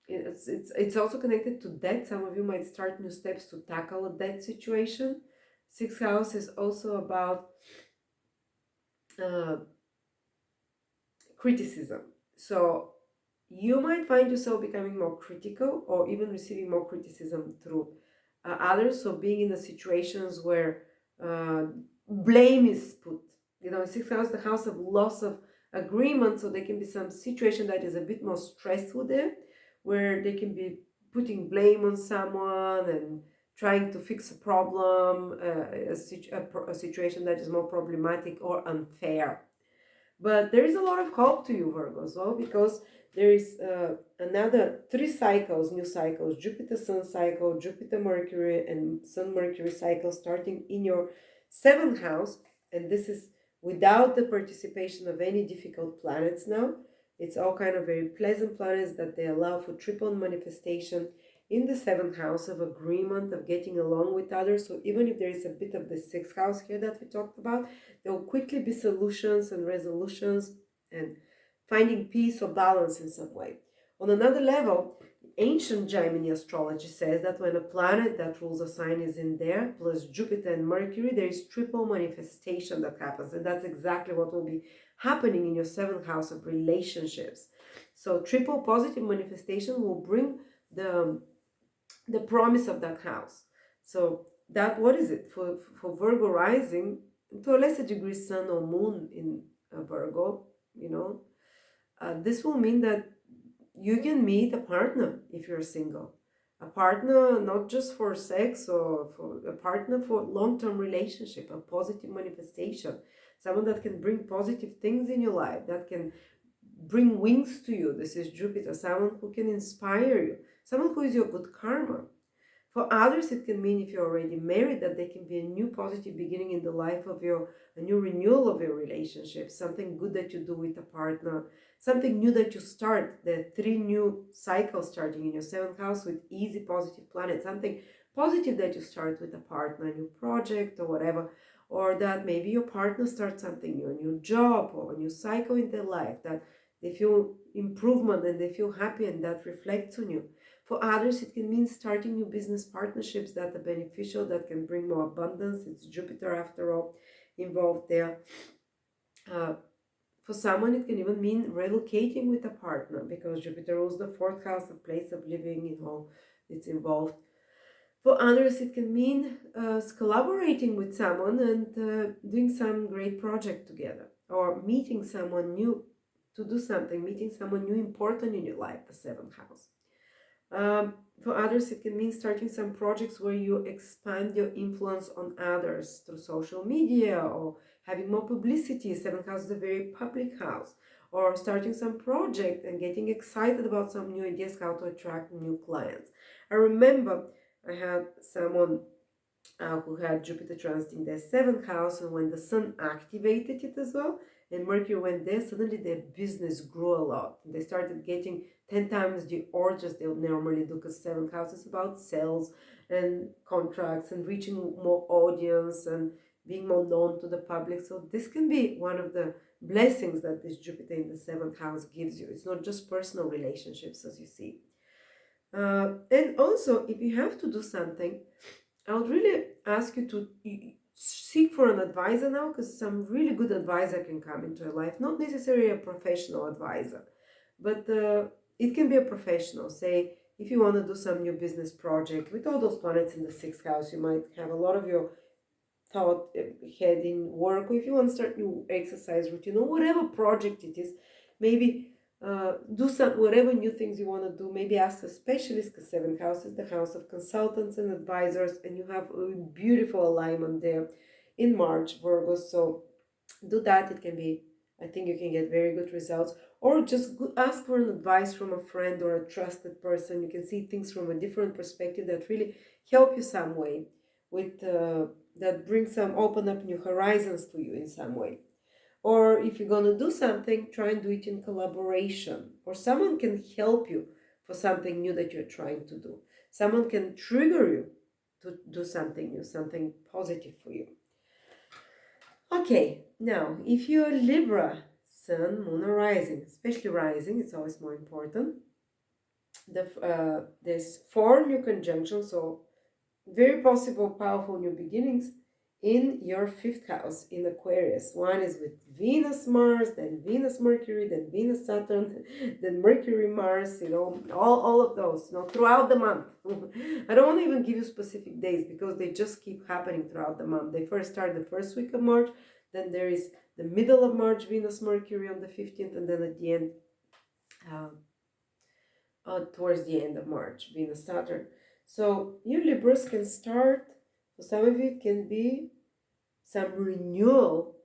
it's also connected to debt. Some of you might start new steps to tackle a debt situation. 6th house is also about criticism. So you might find yourself becoming more critical or even receiving more criticism through others. So being in the situations where blame is put. 6th house, the house of loss of agreement. So there can be some situation that is a bit more stressful there, where they can be putting blame on someone and trying to fix a problem, a situation that is more problematic or unfair. But there is a lot of hope to you, Virgo, as well, because there is another 3 cycles, new cycles, Jupiter-Sun cycle, Jupiter-Mercury, and Sun-Mercury cycle starting in your 7th house. And this is without the participation of any difficult planets now. It's all kind of very pleasant planets that they allow for triple manifestation in the 7th house of agreement, of getting along with others. So even if there is a bit of the 6th house here that we talked about, there will quickly be solutions and resolutions and finding peace or balance in some way. On another level, ancient Gemini astrology says that when a planet that rules a sign is in there, plus Jupiter and Mercury, there is triple manifestation that happens. And that's exactly what will be happening in your 7th house of relationships. So triple positive manifestation will bring the the promise of that house. So that, what is it for Virgo rising, to a lesser degree sun or moon in Virgo, you know, this will mean that you can meet a partner if you're single, a partner not just for sex, or for a partner for long-term relationship, a positive manifestation, someone that can bring positive things in your life, that can bring wings to you. This is Jupiter, someone who can inspire you, someone who is your good karma. For others, it can mean, if you're already married, that there can be a new positive beginning in the life of a new renewal of your relationship, something good that you do with a partner, something new that you start, the 3 new cycles starting in your 7th house with easy positive planet, something positive that you start with a partner, a new project or whatever, or that maybe your partner starts something new, a new job or a new cycle in their life, that they feel improvement and they feel happy, and that reflects on you. For others, it can mean starting new business partnerships that are beneficial, that can bring more abundance. It's Jupiter, after all, involved there. For someone, it can even mean relocating with a partner, because Jupiter rules the 4th house, the place of living, it's involved. For others, it can mean collaborating with someone and doing some great project together, or meeting someone new to do something, meeting someone new important in your life, the 7th house. For others, it can mean starting some projects where you expand your influence on others through social media, or having more publicity. 7th house is a very public house. Or starting some project and getting excited about some new ideas, how to attract new clients. I remember I had someone who had Jupiter transiting their 7th house, and when the sun activated it as well, and Mercury went there, suddenly their business grew a lot. They started getting 10 times the orders they would normally do, because 7th house is about sales and contracts and reaching more audience and being more known to the public. So this can be one of the blessings that this Jupiter in the 7th house gives you. It's not just personal relationships, as you see. And also, if you have to do something, I would really ask you to seek for an advisor now, because some really good advisor can come into your life. Not necessarily a professional advisor, but it can be a professional. Say, if you want to do some new business project, with all those planets in the 6th house, you might have a lot of your thought head in work, or if you want to start new exercise routine, or whatever project it is, maybe do some whatever new things you want to do. Maybe ask a specialist, because 7th house is the house of consultants and advisors, and you have a beautiful alignment there in March, Virgo. So do that. It can be, I think you can get very good results. Or just ask for an advice from a friend or a trusted person. You can see things from a different perspective that really help you some way, with that brings some, open up new horizons for you in some way. Or if you're going to do something, try and do it in collaboration, or someone can help you for something new that you're trying to do. Someone can trigger you to do something new, something positive for you. Okay, now, if you're Libra, Sun, Moon, or Rising, especially Rising, it's always more important. There's 4 new conjunctions, so very possible, powerful new beginnings in your 5th house in Aquarius. One is with Venus, Mars, then Venus, Mercury, then Venus, Saturn, then Mercury, Mars, all of those, throughout the month. I don't want to even give you specific days, because they just keep happening throughout the month. They first start the first week of March, then there is the middle of March, Venus, Mercury on the 15th, and then at the end, towards the end of March, Venus, Saturn. So you Libras can start, for some of you it can be some renewal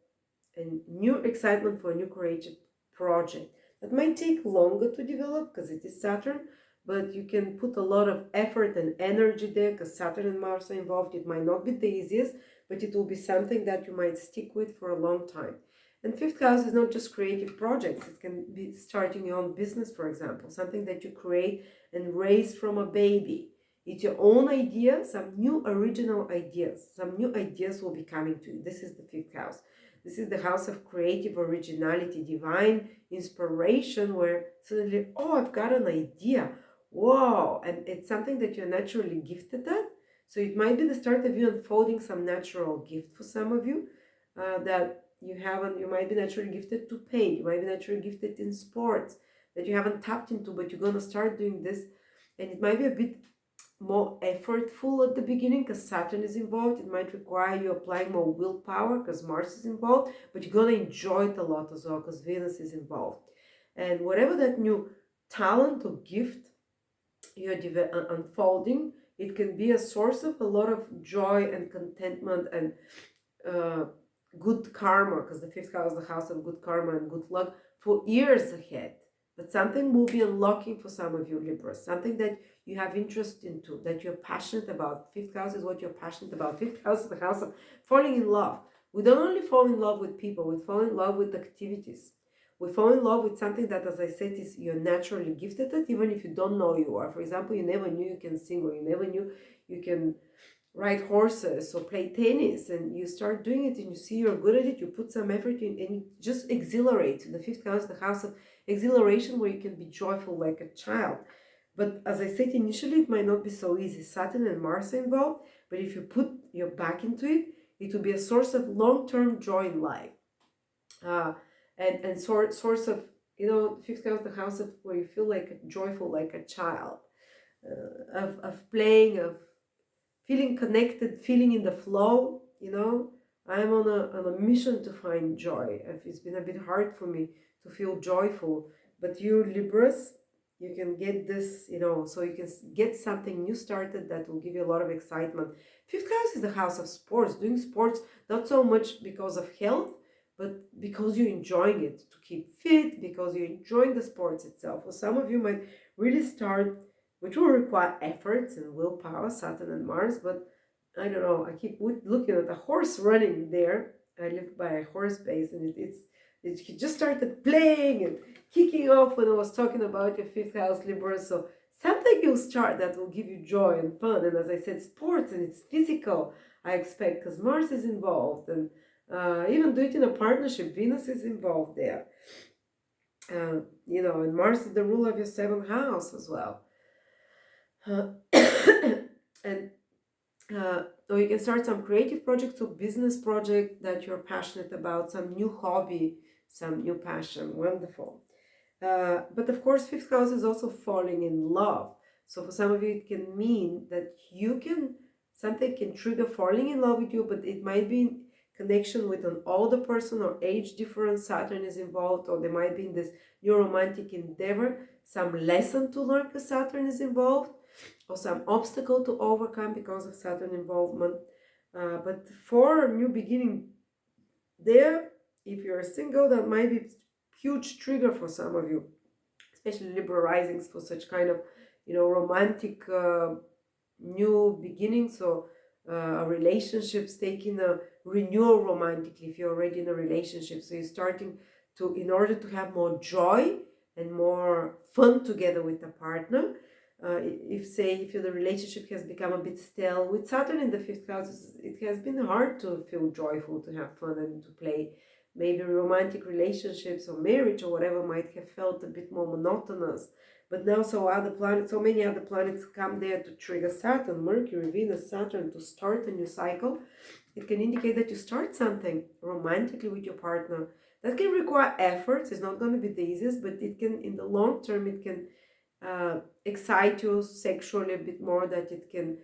and new excitement for a new creative project. That might take longer to develop, because it is Saturn, but you can put a lot of effort and energy there, because Saturn and Mars are involved. It might not be the easiest, but it will be something that you might stick with for a long time. And 5th house is not just creative projects. It can be starting your own business, for example, something that you create and raise from a baby. It's your own idea, some new original ideas. Some new ideas will be coming to you. This is the 5th house. This is the house of creative originality, divine inspiration, where suddenly, oh, I've got an idea. Wow. And it's something that you're naturally gifted at. So it might be the start of you unfolding some natural gift for some of you that you haven't. You might be naturally gifted to paint. You might be naturally gifted in sports that you haven't tapped into, but you're going to start doing this. And it might be a bit more effortful at the beginning because Saturn is involved. It might require you applying more willpower because Mars is involved, but you're going to enjoy it a lot as well because Venus is involved. And whatever that new talent or gift you're unfolding, it can be a source of a lot of joy and contentment and uh, good karma, because the fifth house is the house of good karma and good luck for years ahead. But something will be unlocking for some of you Libra, something that you have interest into, that you're passionate about. Fifth house is what you're passionate about. Fifth house is the house of falling in love. We don't only fall in love with people, we fall in love with activities. We fall in love with something that, as I said, is you're naturally gifted at, even if you don't know you are. For example, you never knew you can sing, or you never knew you can ride horses or play tennis, and you start doing it and you see you're good at it, you put some effort in, and it just exhilarates. The fifth house, the house of exhilaration, where you can be joyful like a child. But as I said initially, it might not be so easy. Saturn and Mars are involved, but if you put your back into it, it will be a source of long-term joy in life. And source of, you know, fifth house, the house of where you feel like joyful like a child, of playing, of feeling connected, feeling in the flow. You know, I'm on a mission to find joy. It's been a bit hard for me to feel joyful, but you Libras, you can get this, you know, so you can get something new started that will give you a lot of excitement. Fifth house is the house of sports, doing sports, not so much because of health, but because you're enjoying it, to keep fit, because you're enjoying the sports itself. Well, some of you might really start, which will require efforts and willpower, Saturn and Mars, but I don't know, I keep looking at a horse running there. I live by a horse base, and it just started playing and kicking off when I was talking about your fifth house Libra. So something you'll start that will give you joy and fun. And as I said, sports, and it's physical, I expect, because Mars is involved. And even do it in a partnership. Venus is involved there. You know, and Mars is the ruler of your seventh house as well. And or you can start some creative projects or business project that you're passionate about, some new hobby, some new passion. Wonderful. But of course, fifth house is also falling in love. So for some of you, it can mean that something can trigger falling in love with you, but it might be in connection with an older person or age difference. Saturn is involved, or there might be in this new romantic endeavor some lesson to learn because Saturn is involved, or some obstacle to overcome because of Saturn involvement. But for a new beginning there, if you're single, that might be a huge trigger for some of you, especially Libra risings, for such kind of, you know, romantic new beginning. So relationships taking a renewal romantically if you're already in a relationship. So you're starting to, in order to have more joy and more fun together with a partner. If the relationship has become a bit stale with Saturn in the fifth house, it has been hard to feel joyful, to have fun and to play. Maybe romantic relationships or marriage or whatever might have felt a bit more monotonous. But now so many other planets come there to trigger Saturn, Mercury, Venus, Saturn, to start a new cycle. It can indicate that you start something romantically with your partner. That can require efforts. It's not going to be the easiest, but it can, in the long term, it can excite you sexually a bit more, that it can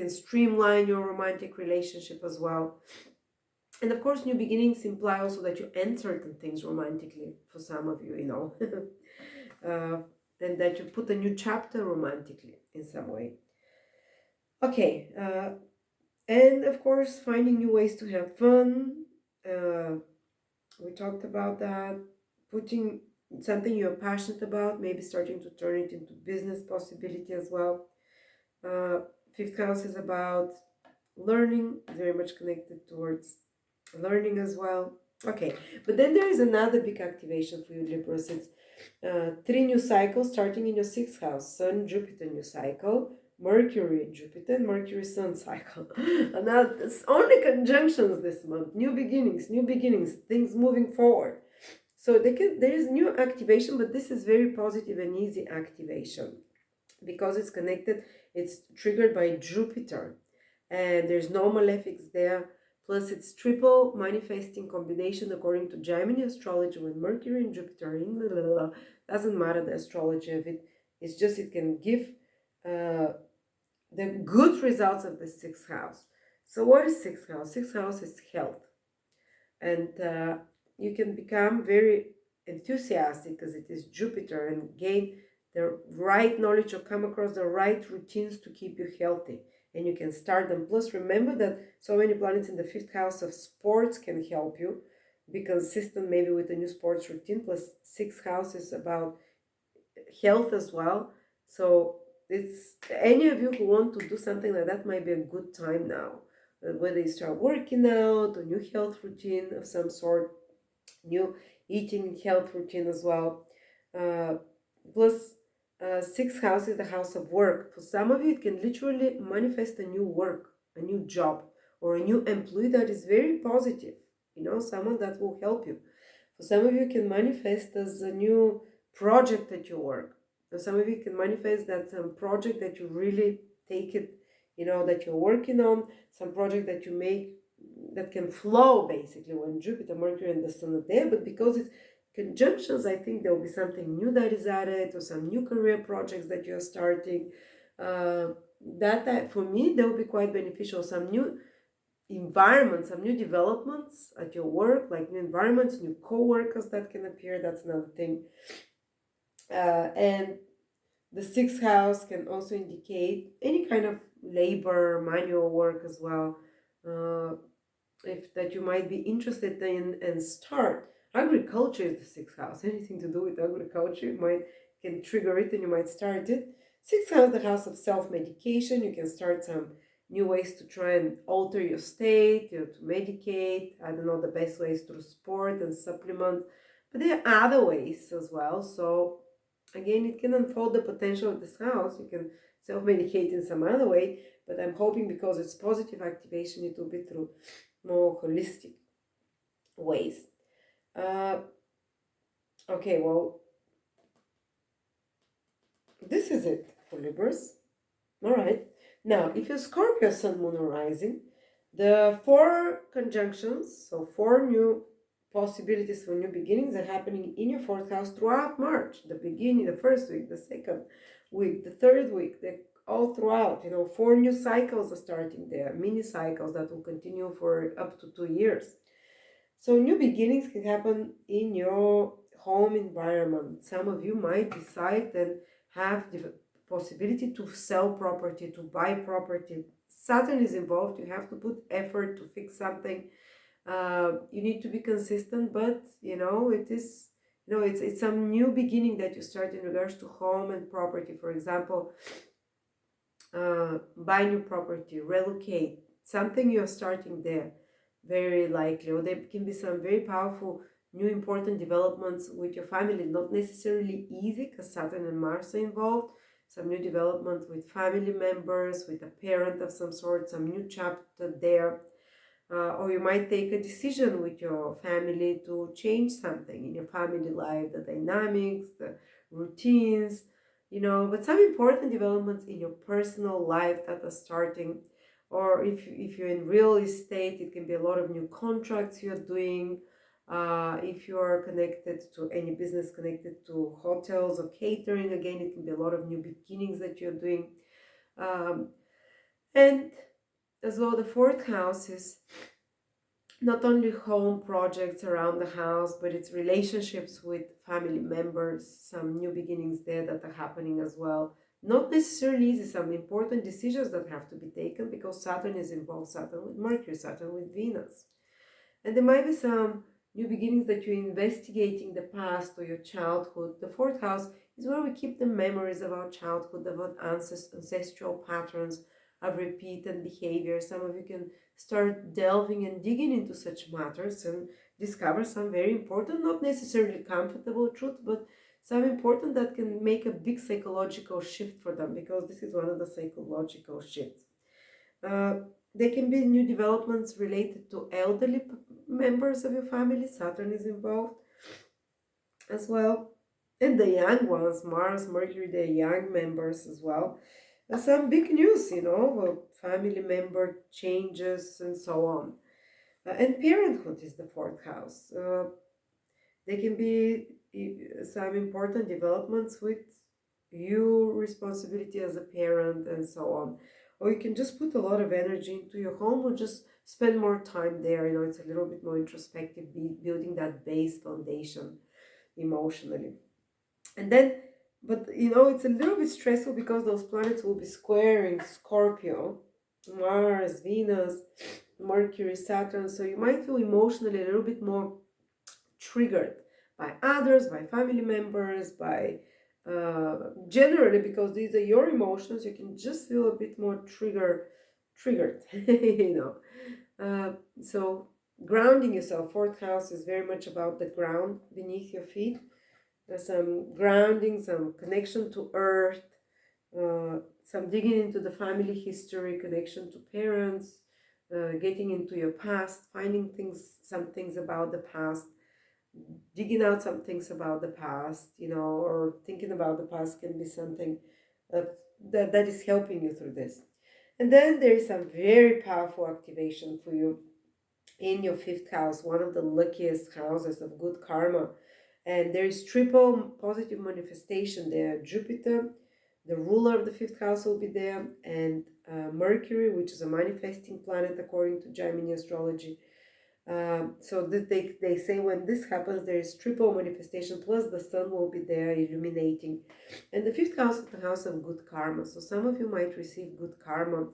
streamline your romantic relationship as well. And of course, new beginnings imply also that you end certain things romantically for some of you, you know, and that you put a new chapter romantically in some way. Okay, and of course, finding new ways to have fun. We talked about that. Putting something you're passionate about, maybe starting to turn it into business possibility as well. Fifth house is about learning, very much connected towards learning as well. Okay, but then there is another big activation for you Libras. It's 3 new cycles starting in your sixth house: Sun, Jupiter new cycle, Mercury, Jupiter, and Mercury, Sun cycle. And now it's only conjunctions this month. New beginnings, things moving forward. So there is new activation, but this is very positive and easy activation because it's connected. It's triggered by Jupiter, and there's no malefics there. Plus, it's triple manifesting combination according to Gemini astrology, with Mercury and Jupiter in. Doesn't matter the astrology of it. It's just it can give the good results of the sixth house. So what is sixth house? Sixth house is health. And you can become very enthusiastic because it is Jupiter and gain the right knowledge or come across the right routines to keep you healthy. And you can start them. Plus, remember that so many planets in the fifth house of sports can help you be consistent maybe with a new sports routine. Plus, sixth house is about health as well. So it's any of you who want to do something like that might be a good time now. Whether you start working out, a new health routine of some sort, new eating health routine as well. Uh, plus, sixth house is the house of work. For some of you, it can literally manifest a new work, a new job, or a new employee that is very positive. You know, someone that will help you. For some of you, it can manifest as a new project at your work. For some of you, it can manifest that some project that you really take it, you know, that you're working on, some project that you make that can flow basically when Jupiter, Mercury, and the Sun are there. But because it's conjunctions, I think there will be something new that is added or some new career projects that you're starting. That for me, that will be quite beneficial. Some new environments, some new developments at your work, like new environments, new co-workers that can appear. That's another thing. And the sixth house can also indicate any kind of labor, manual work as well. If that you might be interested in and start. Agriculture is the sixth house. Anything to do with agriculture can trigger it and you might start it. Sixth house, the house of self-medication. You can start some new ways to try and alter your state, you know, to medicate. I don't know the best ways through sport and supplements, but there are other ways as well. So again, it can unfold the potential of this house. You can self-medicate in some other way, but I'm hoping because it's positive activation, it will be through more holistic ways. Okay, well, this is it for Libras. All right. Now, if you're Scorpio, Sun, Moon, or Rising, the 4 conjunctions, so 4 new possibilities for new beginnings are happening in your 4th house throughout March. The beginning, the first week, the second week, the third week, all throughout. You know, 4 new cycles are starting there, mini cycles that will continue for up to 2 years. So new beginnings can happen in your home environment. Some of you might decide and have the possibility to sell property, to buy property. Saturn is involved. You have to put effort to fix something. You need to be consistent, but you know, it's some new beginning that you start in regards to home and property. For example, buy new property, relocate, something you're starting there, very likely. Or there can be some very powerful new important developments with your family, not necessarily easy because Saturn and Mars are involved. Some new development with family members, with a parent of some sort, some new chapter there. Or you might take a decision with your family to change something in your family life, the dynamics, the routines, you know, but some important developments in your personal life that are starting. Or if you're in real estate, it can be a lot of new contracts you're doing. If you're connected to any business connected to hotels or catering, again, it can be a lot of new beginnings that you're doing. And as well, the 4th house is not only home projects around the house, but it's relationships with family members, some new beginnings there that are happening as well. Not necessarily easy, some important decisions that have to be taken because Saturn is involved, Saturn with Mercury, Saturn with Venus. And there might be some new beginnings that you're investigating the past or your childhood. The 4th house is where we keep the memories of our childhood, about ancestral patterns of repeat and behavior. Some of you can start delving and digging into such matters and discover some very important, not necessarily comfortable truth, but some important that can make a big psychological shift for them, because this is one of the psychological shifts. There can be new developments related to elderly members of your family. Saturn is involved as well. And the young ones, Mars, Mercury, the young members as well. Some big news, you know, family member changes and so on. And parenthood is the 4th house. There can be some important developments with your responsibility as a parent and so on. Or you can just put a lot of energy into your home or just spend more time there. You know, it's a little bit more introspective, building that base foundation emotionally. And then, but you know, it's a little bit stressful because those planets will be squaring Scorpio, Mars, Venus, Mercury, Saturn. So you might feel emotionally a little bit more triggered by others, by family members, by generally, because these are your emotions, you can just feel a bit more triggered, you know. So grounding yourself, fourth house is very much about the ground beneath your feet. There's some grounding, some connection to earth, some digging into the family history, connection to parents, getting into your past, finding things, some things about the past, digging out some things about the past, you know, or thinking about the past can be something that is helping you through this. And then there is some very powerful activation for you in your fifth house, one of the luckiest houses of good karma. And there is triple positive manifestation there. Jupiter, the ruler of the fifth house, will be there, and Mercury, which is a manifesting planet according to Gemini astrology. So they say when this happens, there is triple manifestation, plus the sun will be there illuminating. And the fifth house is the house of good karma. So some of you might receive good karma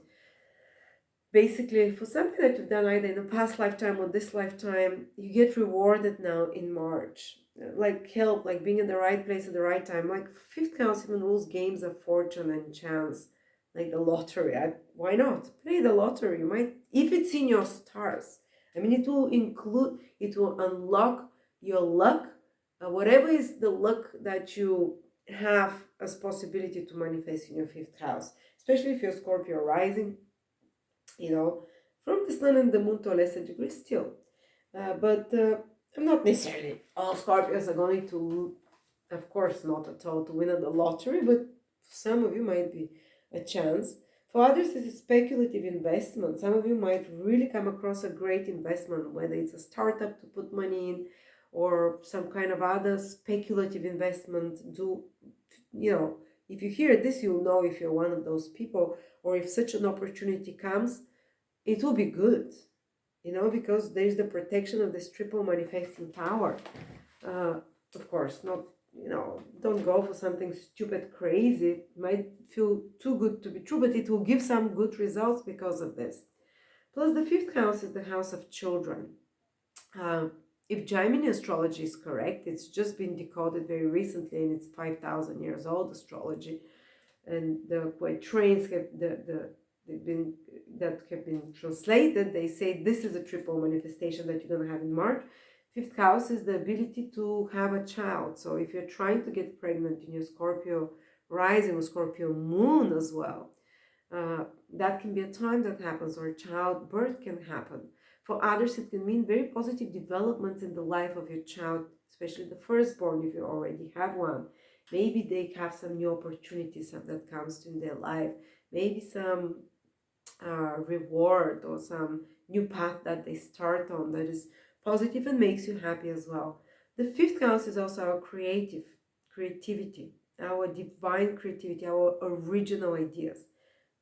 basically for something that you've done either in a past lifetime or this lifetime. You get rewarded now in March, like help, like being in the right place at the right time. Like fifth house even rules games of fortune and chance, like the lottery. Why not play the lottery? You might, if it's in your stars. I mean, it will include, it will unlock your luck, whatever is the luck that you have as possibility to manifest in your fifth house, especially if you're Scorpio rising, you know, from the sun and the moon to a lesser degree still. But I'm not necessarily all Scorpios are going to, of course, not at all to win at the lottery, but for some of you might be a chance. For others, this is speculative investment. Some of you might really come across a great investment, whether it's a startup to put money in or some kind of other speculative investment. You know, if you hear this, you'll know if you're one of those people, or if such an opportunity comes, it will be good, you know, because there's the protection of this triple manifesting power. Of course, not, you know, don't go for something stupid, crazy. It might feel too good to be true, but it will give some good results because of this. Plus, the fifth house is the house of children. If Gemini astrology is correct, it's just been decoded very recently, and it's 5,000 years old astrology. And the way trains have they've been that have been translated, they say this is a triple manifestation that you're going to have in March. Fifth house is the ability to have a child. So if you're trying to get pregnant in your Scorpio rising or Scorpio moon as well, that can be a time that happens, or childbirth can happen. For others, it can mean very positive developments in the life of your child, especially the firstborn if you already have one. Maybe they have some new opportunities that comes in their life, maybe some reward or some new path that they start on that is positive and makes you happy as well. The fifth house is also our creativity, our divine creativity, our original ideas.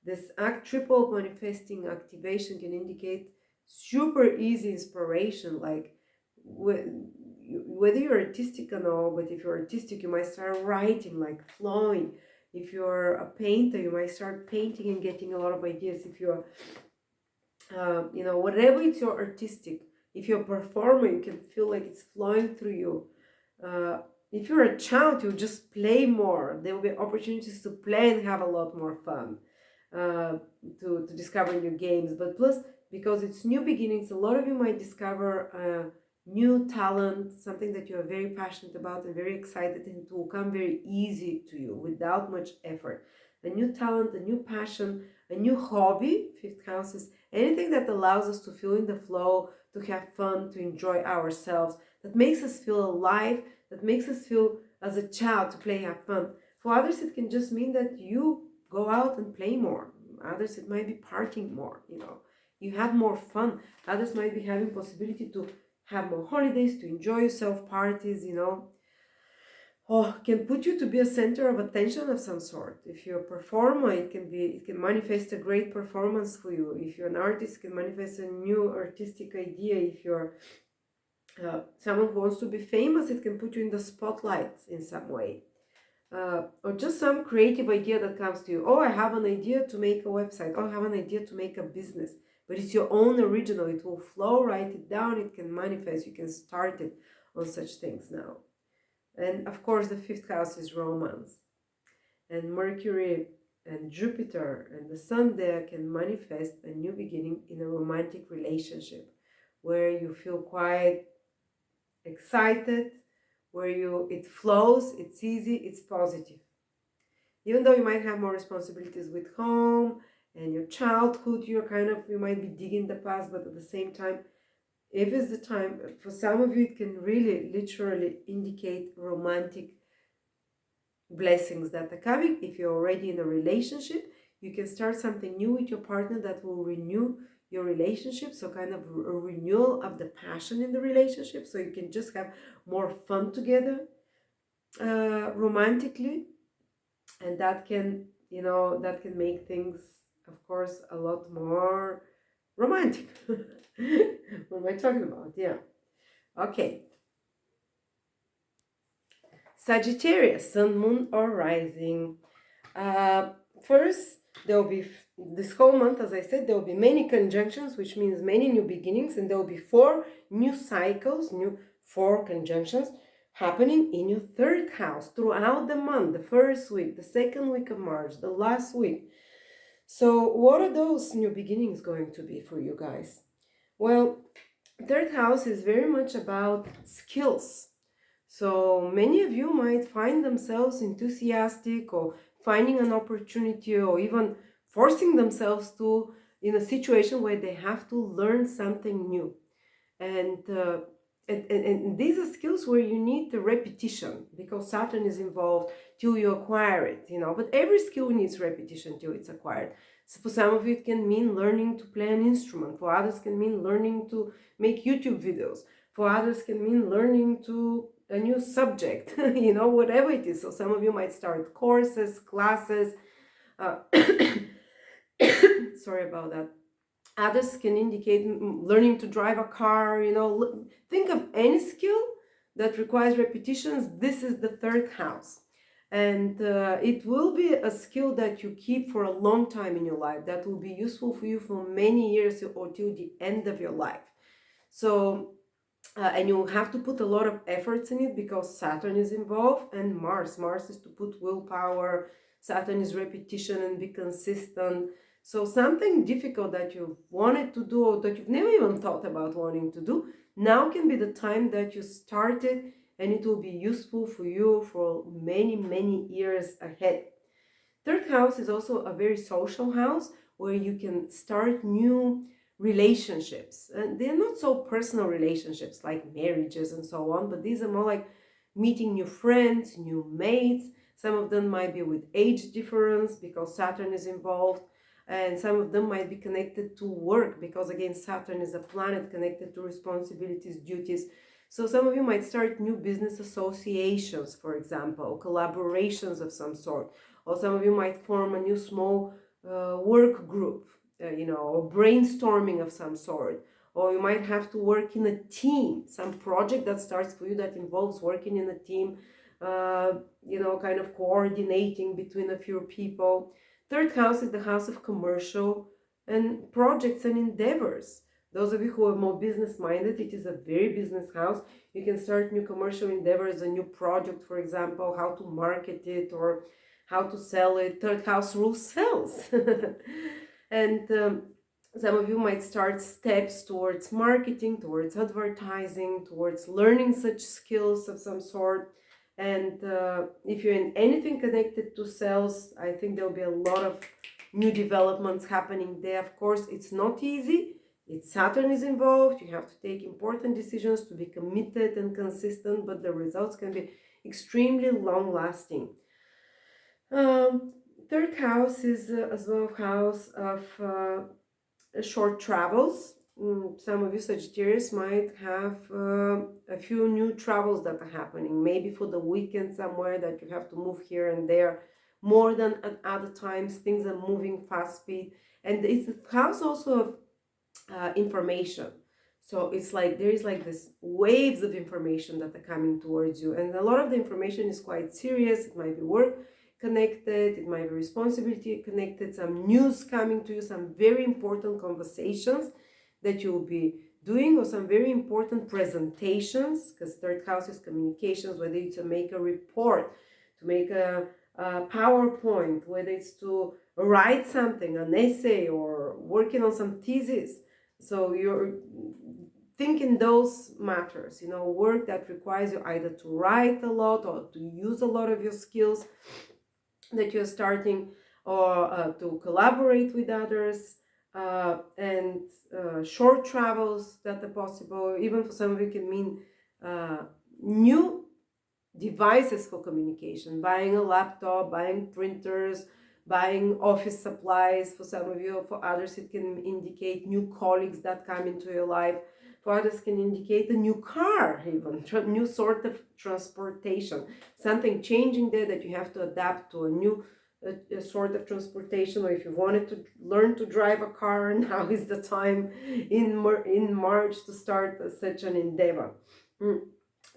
This triple manifesting activation can indicate super easy inspiration, like whether you're artistic or not, but if you're artistic, you might start writing, like flowing. If you're a painter, you might start painting and getting a lot of ideas. If you're, you know, whatever it's your artistic, if you're a performer, you can feel like it's flowing through you. If you're a child, you just play more. There will be opportunities to play and have a lot more fun, to discover new games. But plus, because it's new beginnings, a lot of you might discover new talent, something that you are very passionate about and very excited, and it will come very easy to you without much effort. A new talent, a new passion, a new hobby. Fifth house is anything that allows us to feel in the flow, to have fun, to enjoy ourselves, that makes us feel alive, that makes us feel as a child, to play, have fun. For others, it can just mean that you go out and play more. Others, it might be partying more, you know. You have more fun. Others might be having possibility to have more holidays, to enjoy yourself, parties, you know. can put you to be a center of attention of some sort. If you're a performer, it can manifest a great performance for you. If you're an artist, it can manifest a new artistic idea. If you're someone who wants to be famous, it can put you in the spotlight in some way. Or just some creative idea that comes to you. Oh, I have an idea to make a website. Oh, I have an idea to make a business. But it's your own original. It will flow, write it down, it can manifest. You can start it on such things now. And of course, the fifth house is romance. And Mercury and Jupiter and the Sun there can manifest a new beginning in a romantic relationship where you feel quite excited, where it flows, it's easy, it's positive. Even though you might have more responsibilities with home and your childhood, you might be digging the past, but at the same time, if it's the time, for some of you, it can really literally indicate romantic blessings that are coming. If you're already in a relationship, you can start something new with your partner that will renew your relationship, so kind of a renewal of the passion in the relationship, so you can just have more fun together romantically, and that can make things, of course, a lot more romantic. What am I talking about? Yeah. Okay. Sagittarius, sun, moon, or rising. First, there will be this whole month, as I said, there will be many conjunctions, which means many new beginnings, and there will be 4 new cycles, 4 conjunctions happening in your third house throughout the month, the first week, the second week of March, the last week. So what are those new beginnings going to be for you guys? Well, third house is very much about skills. So many of you might find themselves enthusiastic or finding an opportunity, or even forcing themselves to in a situation where they have to learn something new. And these are skills where you need the repetition, because Saturn is involved till you acquire it, but every skill needs repetition till it's acquired. So for some of you, it can mean learning to play an instrument. For others, can mean learning to make YouTube videos. For others, can mean learning to a new subject, whatever it is. So some of you might start courses, classes. Sorry about that. Others can indicate learning to drive a car, think of any skill that requires repetitions. This is the third house. And it will be a skill that you keep for a long time in your life, that will be useful for you for many years or till the end of your life. So, and you have to put a lot of efforts in it, because Saturn is involved, and Mars is to put willpower. Saturn is repetition and be consistent. So something difficult that you've wanted to do, or that you've never even thought about wanting to do, now can be the time that you start it, and it will be useful for you for many, many years ahead. Third house is also a very social house where you can start new relationships. And they're not so personal relationships like marriages and so on, but these are more like meeting new friends, new mates. Some of them might be with age difference, because Saturn is involved. And some of them might be connected to work, because again, Saturn is a planet connected to responsibilities, duties. So some of you might start new business associations, for example, or collaborations of some sort. Or some of you might form a new small work group, or brainstorming of some sort. Or you might have to work in a team, some project that starts for you that involves working in a team, kind of coordinating between a few people. Third house is the house of commercial and projects and endeavors. Those of you who are more business-minded, it is a very business house. You can start new commercial endeavors, a new project, for example, how to market it or how to sell it. Third house rules sales. And some of you might start steps towards marketing, towards advertising, towards learning such skills of some sort. And if you're in anything connected to sales, I think there'll be a lot of new developments happening there. Of course, it's not easy. Saturn is involved. You have to take important decisions to be committed and consistent, but the results can be extremely long-lasting. Third house is as well house of short travels. some of you Sagittarius might have a few new travels that are happening, maybe for the weekend somewhere that you have to move here and there more than at other times. Things are moving fast speed, and it's the house also of information. So it's like there is like this waves of information that are coming towards you, and a lot of the information is quite serious. It might be work connected, it might be responsibility connected, some news coming to you, some very important conversations that you will be doing, or some very important presentations, because third house is communications, whether it's to make a report, to make a PowerPoint, whether it's to write something, an essay, or working on some thesis. So you're thinking those matters, you know, work that requires you either to write a lot or to use a lot of your skills that you're starting, or to collaborate with others, and short travels that are possible. Even for some of you can mean new devices for communication, buying a laptop, buying printers, buying office supplies. For some of you, for others it can indicate new colleagues that come into your life. For others can indicate a new car, even new sort of transportation, something changing there that you have to adapt to a new sort of transportation. Or if you wanted to learn to drive a car, now is the time in March to start such an endeavor.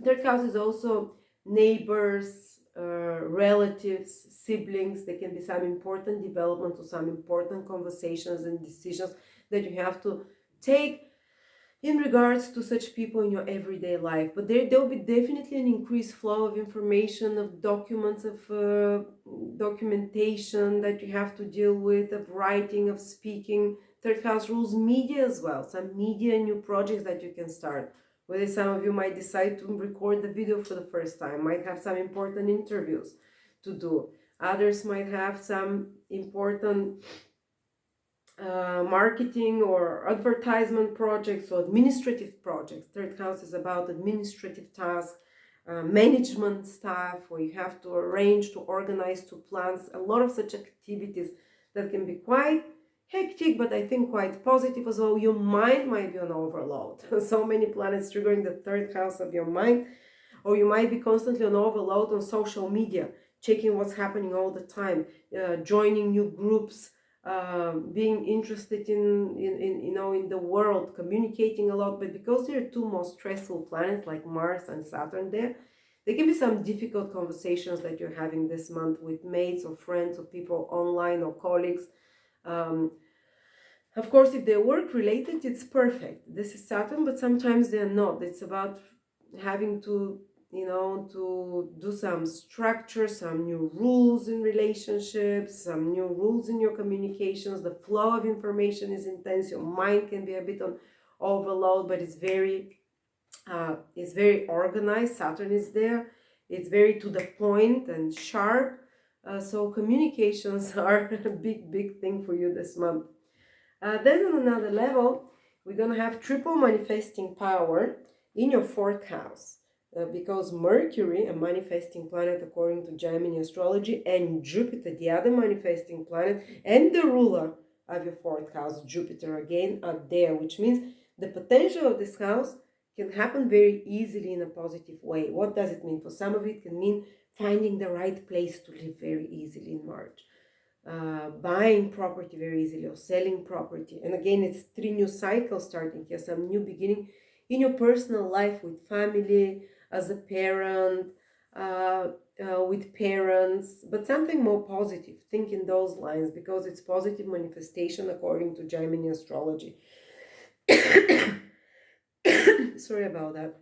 Third house is also neighbors, relatives, siblings. There can be some important developments or some important conversations and decisions that you have to take in regards to such people in your everyday life. But there'll be definitely an increased flow of information, of documents, of documentation that you have to deal with, of writing, of speaking. Third house rules media as well, some media new projects that you can start. Whether some of you might decide to record the video for the first time, might have some important interviews to do. Others might have some important marketing or advertisement projects or administrative projects. Third house is about administrative tasks, management stuff, where you have to arrange, to organize, to plan a lot of such activities that can be quite hectic, but I think quite positive as well. Your mind might be on overload. So many planets triggering the third house of your mind, or you might be constantly on overload on social media, checking what's happening all the time, joining new groups, being interested in the world, communicating a lot. But because there are two most stressful planets like Mars and Saturn there can be some difficult conversations that you're having this month with mates or friends or people online or colleagues. Of course, if they're work related, it's perfect. This is Saturn, but sometimes they're not. It's about having to to do some structure, some new rules in relationships, some new rules in your communications. The flow of information is intense. Your mind can be a bit on overload, but it's very organized. Saturn is there. It's very to the point and sharp. So communications are a big thing for you this month. Then on another level, we're going to have triple manifesting power in your fourth house. Because Mercury, a manifesting planet according to Gemini astrology, and Jupiter, the other manifesting planet, and the ruler of your fourth house, Jupiter again, are there, which means the potential of this house can happen very easily in a positive way. What does it mean? For some of it can mean finding the right place to live very easily in March. Buying property very easily, or selling property. And again, it's 3 new cycles starting here, some new beginning in your personal life, with family, as a parent, with parents, but something more positive. Think in those lines, because it's positive manifestation according to Gemini astrology. Sorry about that.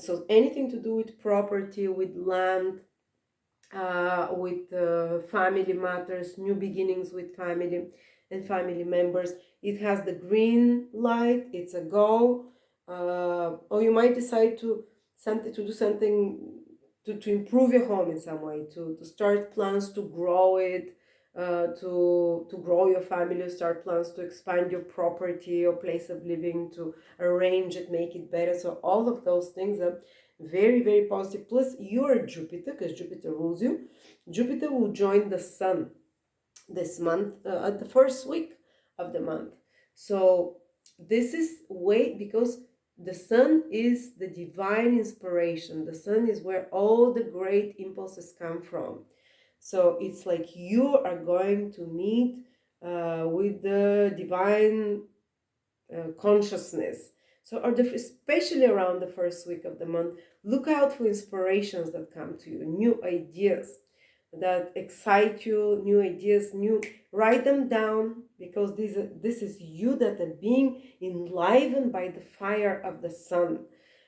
So anything to do with property, with land, with family matters, new beginnings with family and family members. It has the green light, it's a go. Or you might decide to do something to improve your home in some way, to start plans to grow it, to grow your family, start plans to expand your property or place of living, to arrange it, make it better. So all of those things are very positive. Plus your Jupiter, because Jupiter rules you, Jupiter will join the Sun this month, at the first week of the month. So this is way because the sun is the divine inspiration. The sun is where all the great impulses come from. So it's like you are going to meet with the divine consciousness. So, especially around the first week of the month, look out for inspirations that come to you, new ideas that excite you, new ideas, write them down, because this is you that are being enlivened by the fire of the sun.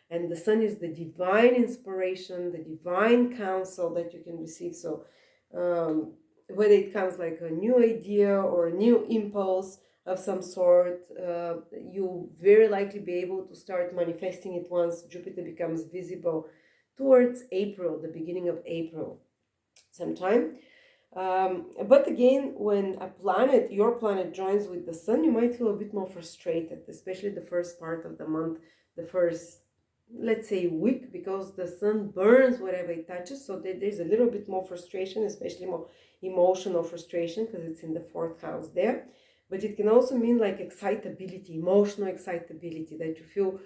And the sun is the divine inspiration, the divine counsel that you can receive. So whether it comes like a new idea or a new impulse of some sort, you'll very likely be able to start manifesting it once Jupiter becomes visible towards April, the beginning of April sometime. But again, when your planet joins with the sun, you might feel a bit more frustrated, especially the first part of the month, the first, let's say, week, because the sun burns whatever it touches. So there's a little bit more frustration, especially more emotional frustration, because it's in the fourth house there. But it can also mean like excitability, emotional excitability, that you feel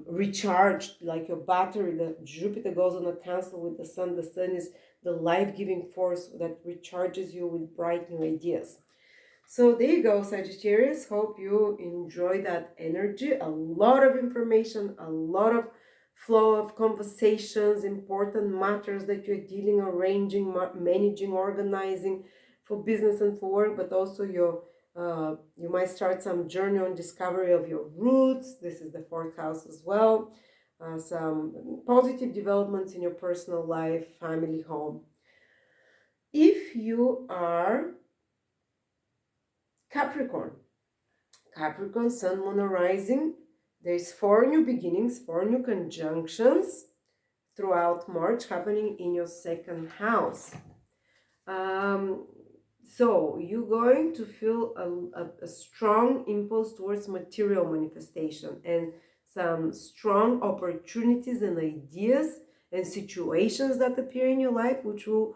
recharged, like your battery. The Jupiter goes on a Cancer with the sun. The sun is the life-giving force that recharges you with bright new ideas. So there you go, Sagittarius. Hope you enjoy that energy. A lot of information, a lot of flow of conversations, important matters that you're dealing, arranging, managing, organizing for business and for work, but also you might start some journey on discovery of your roots. This is the fourth house as well. Some positive developments in your personal life, family, home. If you are Capricorn, Sun, Moon, Rising, there's 4 new beginnings, 4 new conjunctions throughout March happening in your second house. So you're going to feel a strong impulse towards material manifestation and some strong opportunities and ideas and situations that appear in your life, which you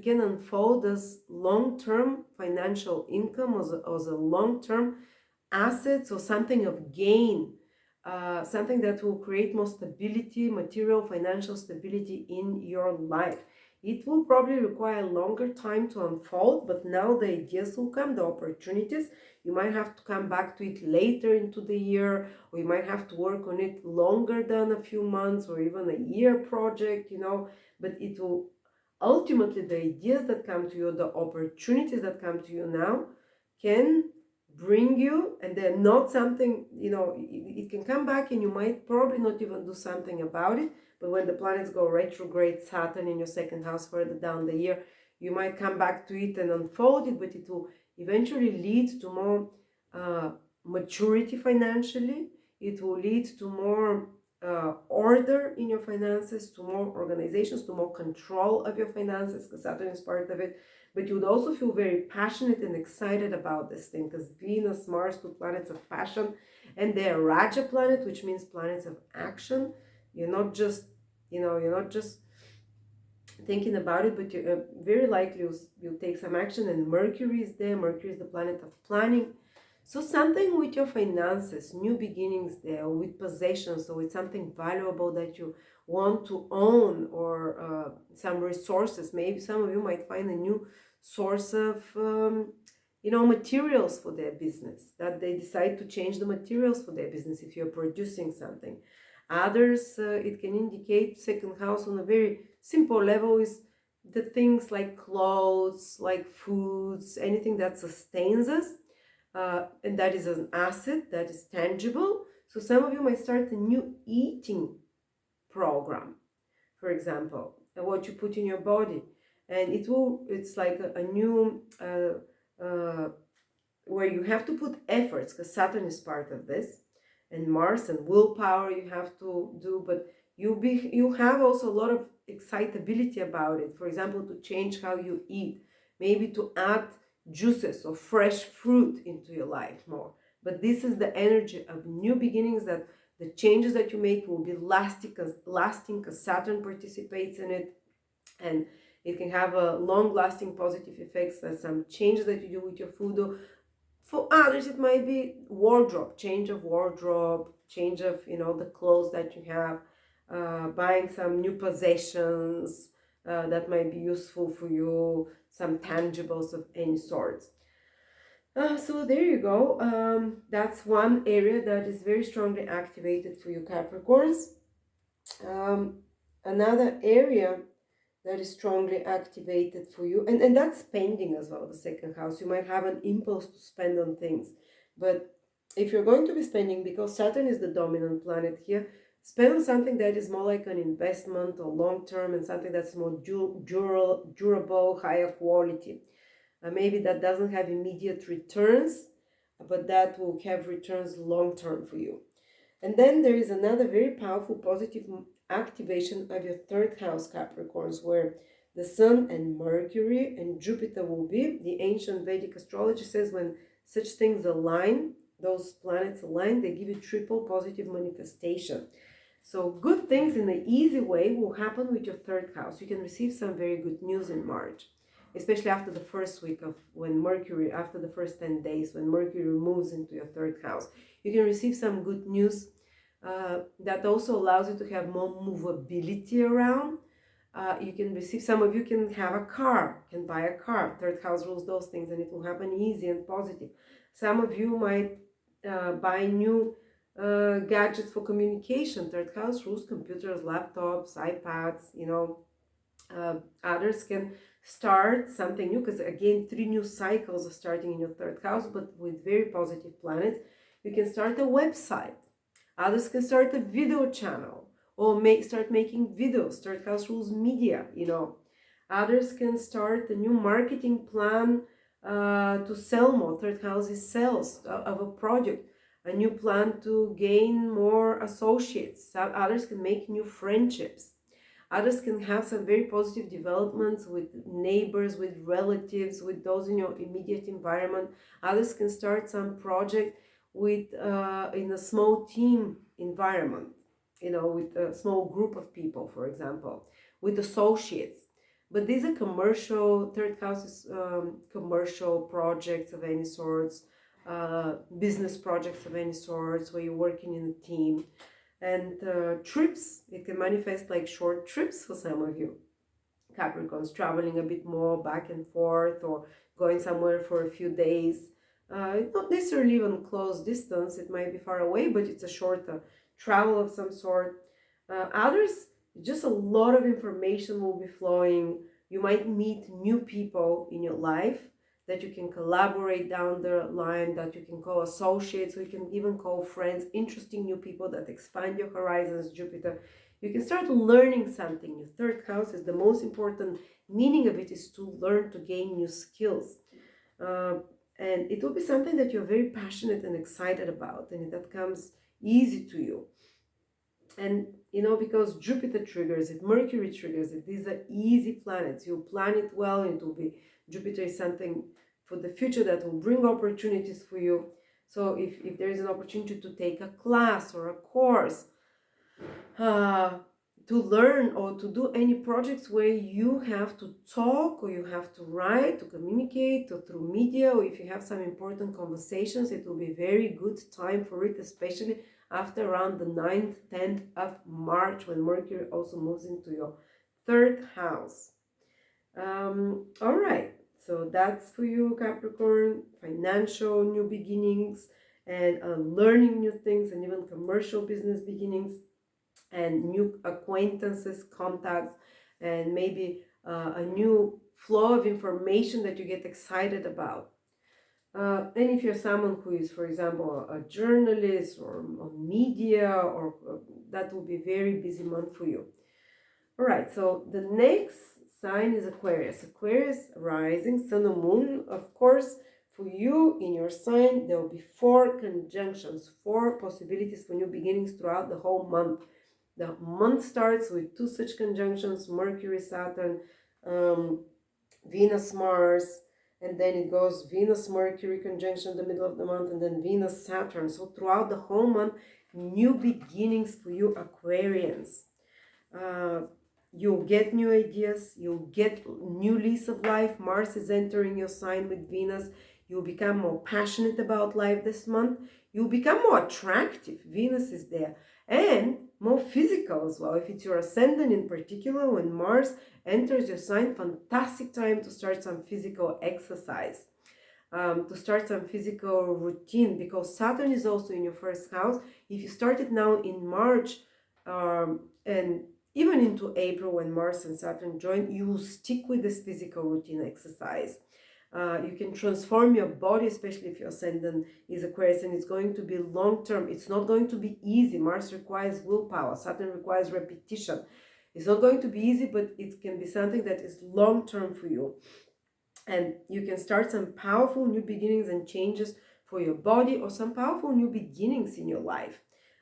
can unfold as long-term financial income, as a long-term assets, or something of gain, something that will create more stability, material, financial stability in your life. It will probably require a longer time to unfold, but now the ideas will come, the opportunities. You might have to come back to it later into the year, or you might have to work on it longer than a few months or even a year project, but it will ultimately, the ideas that come to you, the opportunities that come to you now can bring you, and they're not something, it can come back and you might probably not even do something about it. But when the planets go retrograde, Saturn in your second house further down the year, you might come back to it and unfold it, but it will eventually lead to more maturity financially. It will lead to more order in your finances, to more organizations, to more control of your finances, because Saturn is part of it. But you would also feel very passionate and excited about this thing, because Venus, Mars, 2 planets of passion, and they're Raja planet, which means planets of action. You're not just thinking about it, but you very likely you'll take some action. And Mercury is there. Mercury is the planet of planning. So something with your finances, new beginnings there, or with possessions, or with something valuable that you want to own, or some resources. Maybe some of you might find a new source of materials for their business, that they decide to change the materials for their business if you're producing something. Others, it can indicate second house on a very simple level is the things like clothes, like foods, anything that sustains us. And that is an asset that is tangible. So some of you might start a new eating program, for example, and what you put in your body. And it's like a new, where you have to put efforts, because Saturn is part of this, and Mars and willpower you have to do, but you have also a lot of excitability about it. For example, to change how you eat, maybe to add juices or fresh fruit into your life more. But this is the energy of new beginnings, that the changes that you make will be lasting because Saturn participates in it, and it can have a long-lasting positive effects. That some changes that you do with your food, For others, it might be wardrobe, change of wardrobe, change of, the clothes that you have, buying some new possessions that might be useful for you, some tangibles of any sort. So there you go. That's one area that is very strongly activated for you Capricorns. Another area that is strongly activated for you, and that's spending as well, the second house. You might have an impulse to spend on things, but if you're going to be spending, because Saturn is the dominant planet here, spend on something that is more like an investment or long term, and something that's more durable, higher quality. Maybe that doesn't have immediate returns, but that will have returns long term for you. And then there is another very powerful positive activation of your third house, Capricorns, where the Sun and Mercury and Jupiter will be. The ancient Vedic astrology says when such things align, those planets align, they give you triple positive manifestation. So good things in an easy way will happen with your third house. You can receive some very good news in March, especially after the first week of when Mercury, after the first 10 days, when Mercury moves into your third house. You can receive some good news that also allows you to have more movability around. You can receive, some of you can have a car, can buy a car. Third house rules those things, and it will happen easy and positive. Some of you might buy new gadgets for communication. Third house rules computers, laptops, iPads, others can start something new, because again, 3 new cycles are starting in your third house, but with very positive planets. You can start a website. Others can start a video channel, or start making videos. Third house rules media, Others can start a new marketing plan to sell more. Third house is sales of a project. A new plan to gain more associates. Others can make new friendships. Others can have some very positive developments with neighbors, with relatives, with those in your immediate environment. Others can start some project with in a small team environment, with a small group of people, for example, with associates. But these are commercial, third house is commercial projects of any sorts, business projects of any sorts, where you're working in a team. And trips, it can manifest like short trips for some of you Capricorns, traveling a bit more back and forth, or going somewhere for a few days. Not necessarily even close distance, it might be far away, but it's a short travel of some sort. Others, just a lot of information will be flowing. You might meet new people in your life that you can collaborate down the line, that you can call associates, or you can even call friends, interesting new people that expand your horizons, Jupiter. You can start learning something. Your third house is the most important meaning of it, is to learn, to gain new skills. And it will be something that you're very passionate and excited about, and that comes easy to you. And because Jupiter triggers it, Mercury triggers it, these are easy planets. You plan it well, and it will be, Jupiter is something for the future that will bring opportunities for you. So if there is an opportunity to take a class or a course, to learn, or to do any projects where you have to talk, or you have to write, to communicate, or through media, or if you have some important conversations, it will be very good time for it, especially after around the 9th, 10th of March, when Mercury also moves into your third house. All right, so that's for you, Capricorn. Financial new beginnings, and learning new things, and even commercial business beginnings, and new acquaintances, contacts, and maybe a new flow of information that you get excited about. And if you're someone who is, for example, a journalist or media, or that will be a very busy month for you. All right, so the next sign is Aquarius. Aquarius rising, sun and moon. Of course, for you in your sign, there will be 4 conjunctions, 4 possibilities for new beginnings throughout the whole month. The month starts with 2 such conjunctions, Mercury, Saturn, Venus, Mars, and then it goes Venus, Mercury conjunction in the middle of the month, and then Venus, Saturn. So throughout the whole month, new beginnings for you Aquarians. You'll get new ideas, you'll get new lease of life. Mars is entering your sign with Venus. You'll become more passionate about life this month. You'll become more attractive. Venus is there. And more physical as well. If it's your ascendant in particular, when Mars enters your sign, fantastic time to start some physical exercise. To start some physical routine, because Saturn is also in your first house. If you start it now in March and even into April when Mars and Saturn join, you will stick with this physical routine exercise. You can transform your body, especially if your ascendant is Aquarius, and it's going to be long term. It's not going to be easy. Mars requires willpower, Saturn requires repetition. It's not going to be easy, but it can be something that is long term for you. And you can start some powerful new beginnings and changes for your body, or some powerful new beginnings in your life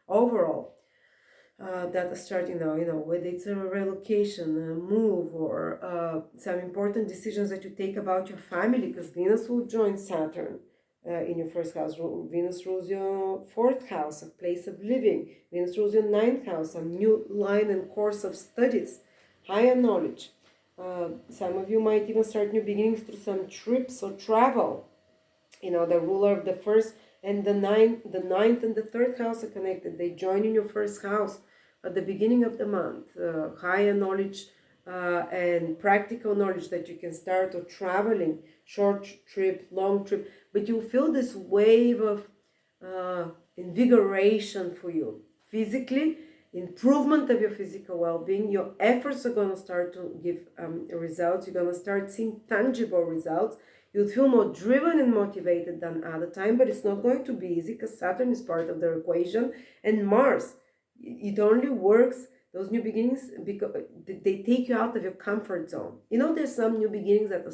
overall. That are starting now, whether it's a relocation, a move, or some important decisions that you take about your family, because Venus will join Saturn in your first house. Venus rules your fourth house, a place of living. Venus rules your ninth house, a new line and course of studies, higher knowledge. Some of you might even start new beginnings through some trips or travel. The ruler of the first and the ninth and the third house are connected. They join in your first house at the beginning of the month. Higher knowledge and practical knowledge that you can start, or traveling, short trip, long trip. But you feel this wave of invigoration for you physically, improvement of your physical well-being. Your efforts are going to start to give results. You're going to start seeing tangible results. You'll feel more driven and motivated than other time, but it's not going to be easy because Saturn is part of the equation, and Mars, it only works, those new beginnings, because they take you out of your comfort zone. There's some new beginnings that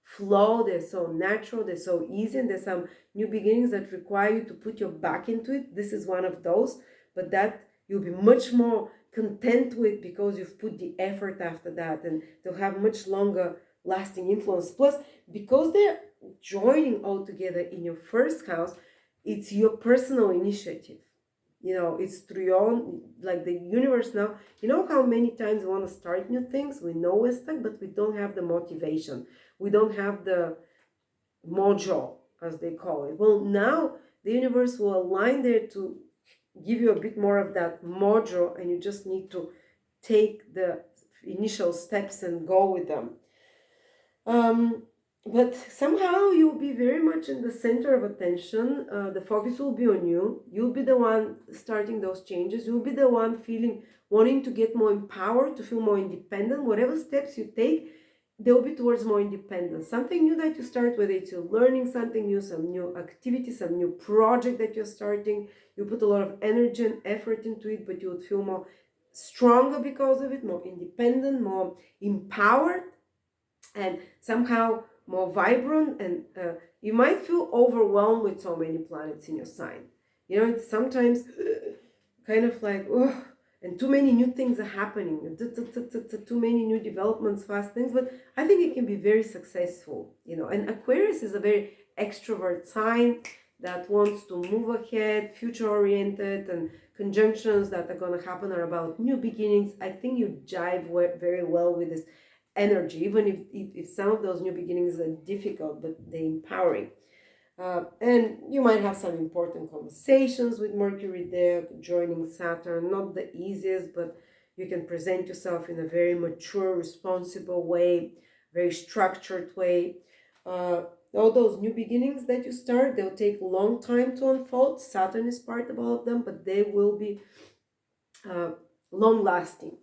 flow, they're so natural, they're so easy, and there's some new beginnings that require you to put your back into it. This is one of those, but that you'll be much more content with because you've put the effort after that, and they'll have much longer lasting influence. Plus, because they're joining all together in your first house, it's your personal initiative. It's through your own, like the universe now. How many times we want to start new things? We know we're stuck, but we don't have the motivation. We don't have the mojo, as they call it. Well, now the universe will align there to give you a bit more of that mojo, and you just need to take the initial steps and go with them. But somehow you'll be very much in the center of attention. The focus will be on you. You'll be the one starting those changes. You'll be the one wanting to get more empowered, to feel more independent. Whatever steps you take, they'll be towards more independence. Something new that you start, whether it's you're learning something new, some new activity, some new project that you're starting, you put a lot of energy and effort into it, but you would feel more stronger because of it, more independent, more empowered, and somehow more vibrant. And you might feel overwhelmed with so many planets in your sign. It's sometimes kind of like, ugh, and too many new things are happening, too many new developments, fast things. But I think it can be very successful, and Aquarius is a very extrovert sign that wants to move ahead, future oriented, and conjunctions that are going to happen are about new beginnings. I think you jive very well with this energy, even if some of those new beginnings are difficult, but they're empowering. And you might have some important conversations with Mercury there, joining Saturn. Not the easiest, but you can present yourself in a very mature, responsible way, very structured way. All those new beginnings that you start, they'll take a long time to unfold. Saturn is part of all of them, but they will be long-lasting.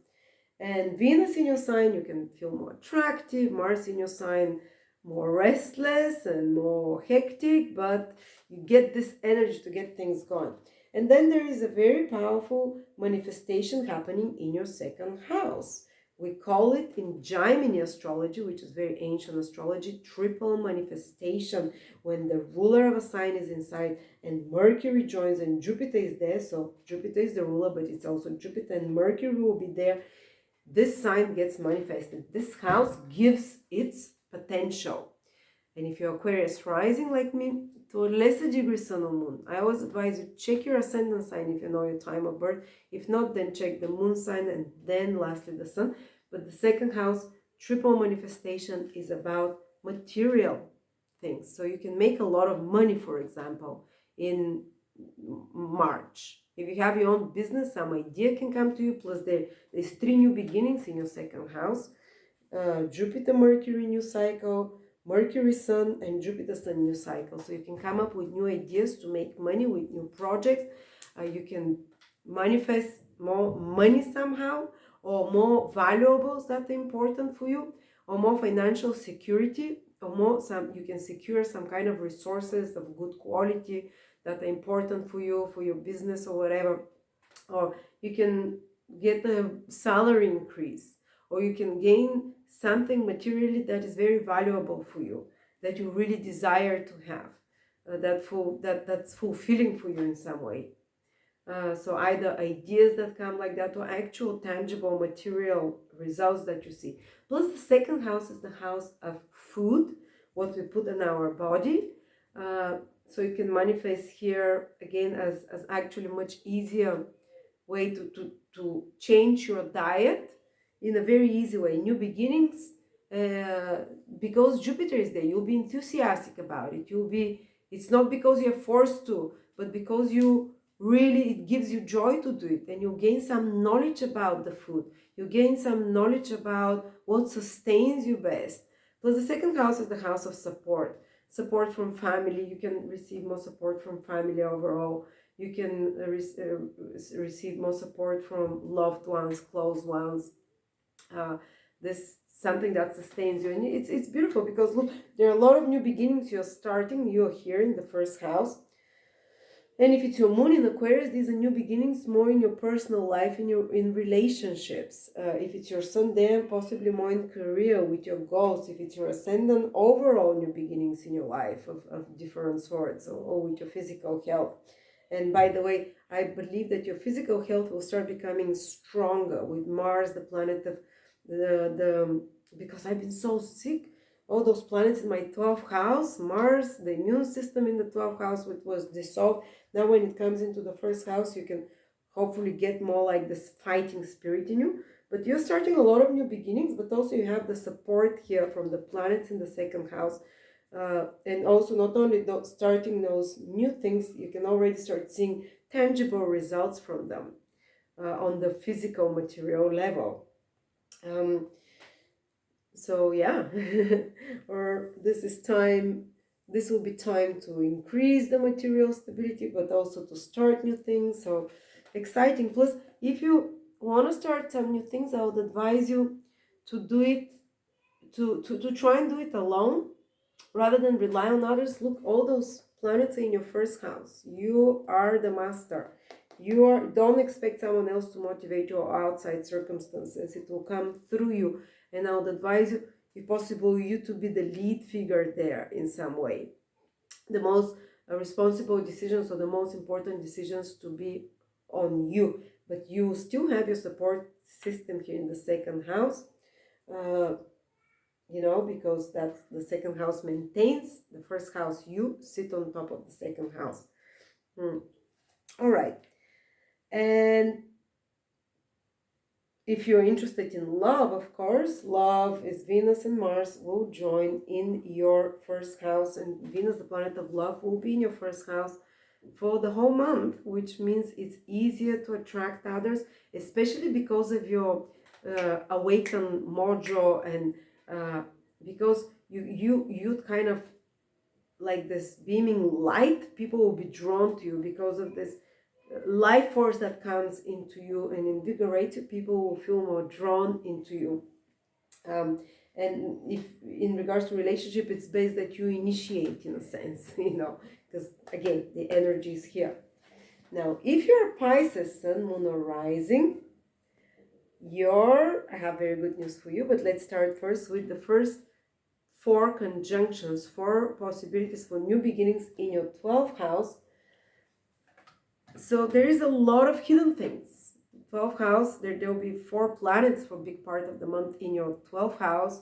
And Venus in your sign, you can feel more attractive. Mars in your sign, more restless and more hectic, but you get this energy to get things going. And then there is a very powerful manifestation happening in your second house. We call it in Gemini astrology, which is very ancient astrology, triple manifestation, when the ruler of a sign is inside and Mercury joins and Jupiter is there. So Jupiter is the ruler, but it's also Jupiter and Mercury will be there. This sign gets manifested. This house gives its potential. And if you're Aquarius rising like me, to a lesser degree Sun or Moon, I always advise you check your ascendant sign if you know your time of birth. If not, then check the Moon sign and then lastly the Sun. But the second house, triple manifestation, is about material things. So you can make a lot of money, for example, in March. If you have your own business, some idea can come to you. Plus there's 3 new beginnings in your second house. Jupiter, Mercury new cycle, Mercury, Sun, and Jupiter, Sun new cycle. So you can come up with new ideas to make money with new projects. You can manifest more money somehow, or more valuables that are important for you, or more financial security, or more you can secure some kind of resources of good quality that are important for you, for your business or whatever. Or you can get a salary increase, or you can gain something materially that is very valuable for you, that you really desire to have, that's fulfilling for you in some way. So either ideas that come like that, or actual tangible material results that you see. Plus the second house is the house of food, what we put in our body. So you can manifest here again as actually much easier way to change your diet in a very easy way. New beginnings, because Jupiter is there, you'll be enthusiastic about it. It's not because you're forced to, but because it gives you joy to do it, and you gain some knowledge about the food. You gain some knowledge about what sustains you best. Plus the second house is the house of support from family. You can receive more support from family overall. You can receive more support from loved ones, close ones. This something that sustains you, and it's beautiful, because look, there are a lot of new beginnings. You're here in the first house. And if it's your moon in Aquarius, these are new beginnings more in your personal life, in relationships. If it's your sun there, possibly more in career with your goals. If it's your ascendant, overall new beginnings in your life of different sorts, or with your physical health. And by the way, I believe that your physical health will start becoming stronger with Mars, the planet of because I've been so sick. All those planets in my 12th house, Mars, the immune system in the 12th house, which was dissolved. Now when it comes into the first house, you can hopefully get more like this fighting spirit in you. But you're starting a lot of new beginnings, but also you have the support here from the planets in the second house. And also not only starting those new things, you can already start seeing tangible results from them on the physical material level. So yeah, or this will be time to increase the material stability, but also to start new things. So exciting. Plus, if you want to start some new things, I would advise you to do it, to try and do it alone rather than rely on others. Look, all those planets in your first house. You are the master. Don't expect someone else to motivate you, or outside circumstances. It will come through you. And I would advise you, if possible, you to be the lead figure there in some way. The most responsible decisions, or the most important decisions, to be on you. But you still have your support system here in the second house. Because that's the second house maintains the first house. You sit on top of the second house. All right. And if you're interested in love, of course, love is Venus and Mars will join in your first house, and Venus, the planet of love, will be in your first house for the whole month, which means it's easier to attract others, especially because of your awakened mojo, and because you kind of like this beaming light. People will be drawn to you because of this life force that comes into you and invigorates you. People will feel more drawn into you. And if in regards to relationship, it's based that you initiate, in a sense, because again, the energy is here. Now, if you're a Pisces sun, moon, or rising, I have very good news for you, but let's start first with the first 4 conjunctions, 4 possibilities for new beginnings in your 12th house. So there is a lot of hidden things. 12th house, there will be 4 planets for a big part of the month in your 12th house.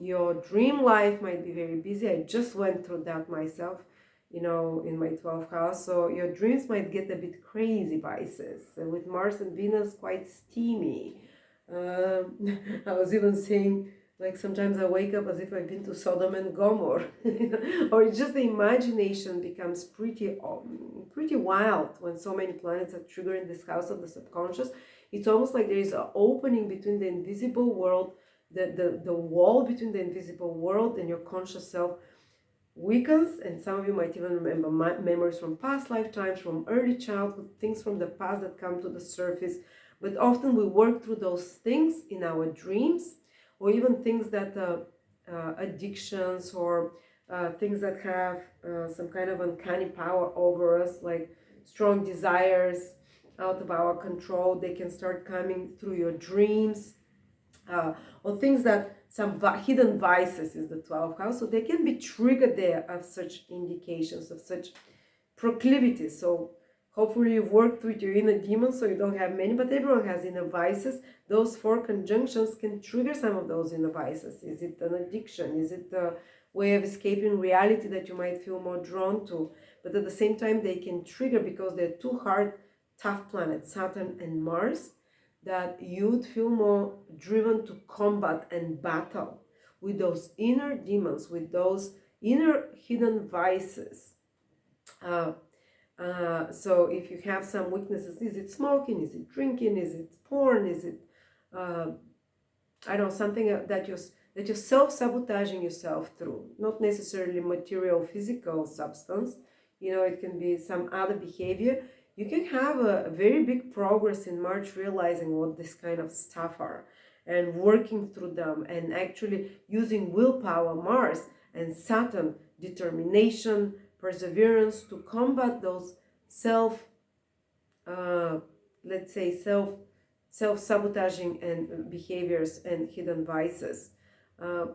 Your dream life might be very busy. I just went through that myself, in my 12th house. So your dreams might get a bit crazy, Pisces. With Mars and Venus, quite steamy. I was even saying Like sometimes I wake up as if I've been to Sodom and Gomorrah, or it's just the imagination becomes pretty wild when so many planets are triggering this house of the subconscious. It's almost like there is an opening between the invisible world, the wall between the invisible world and your conscious self weakens, and some of you might even remember memories from past lifetimes, from early childhood, things from the past that come to the surface. But often we work through those things in our dreams, or even things that addictions, or things that have some kind of uncanny power over us, like strong desires out of our control. They can start coming through your dreams, or things that some hidden vices is the 12th house, so they can be triggered there of such indications, of such proclivities. So hopefully you've worked with your inner demons, so you don't have many, but everyone has inner vices. Those 4 conjunctions can trigger some of those inner vices. Is it an addiction? Is it a way of escaping reality that you might feel more drawn to? But at the same time, they can trigger, because they're 2 hard, tough planets, Saturn and Mars, that you'd feel more driven to combat and battle with those inner demons, with those inner hidden vices. So if you have some weaknesses, is it smoking, is it drinking, is it porn, is it I don't know, something that you're self-sabotaging yourself through, not necessarily material physical substance, it can be some other behavior. You can have a very big progress in March, realizing what this kind of stuff are and working through them, and actually using willpower, Mars and Saturn, determination, perseverance, to combat those let's say self-sabotaging and behaviors and hidden vices.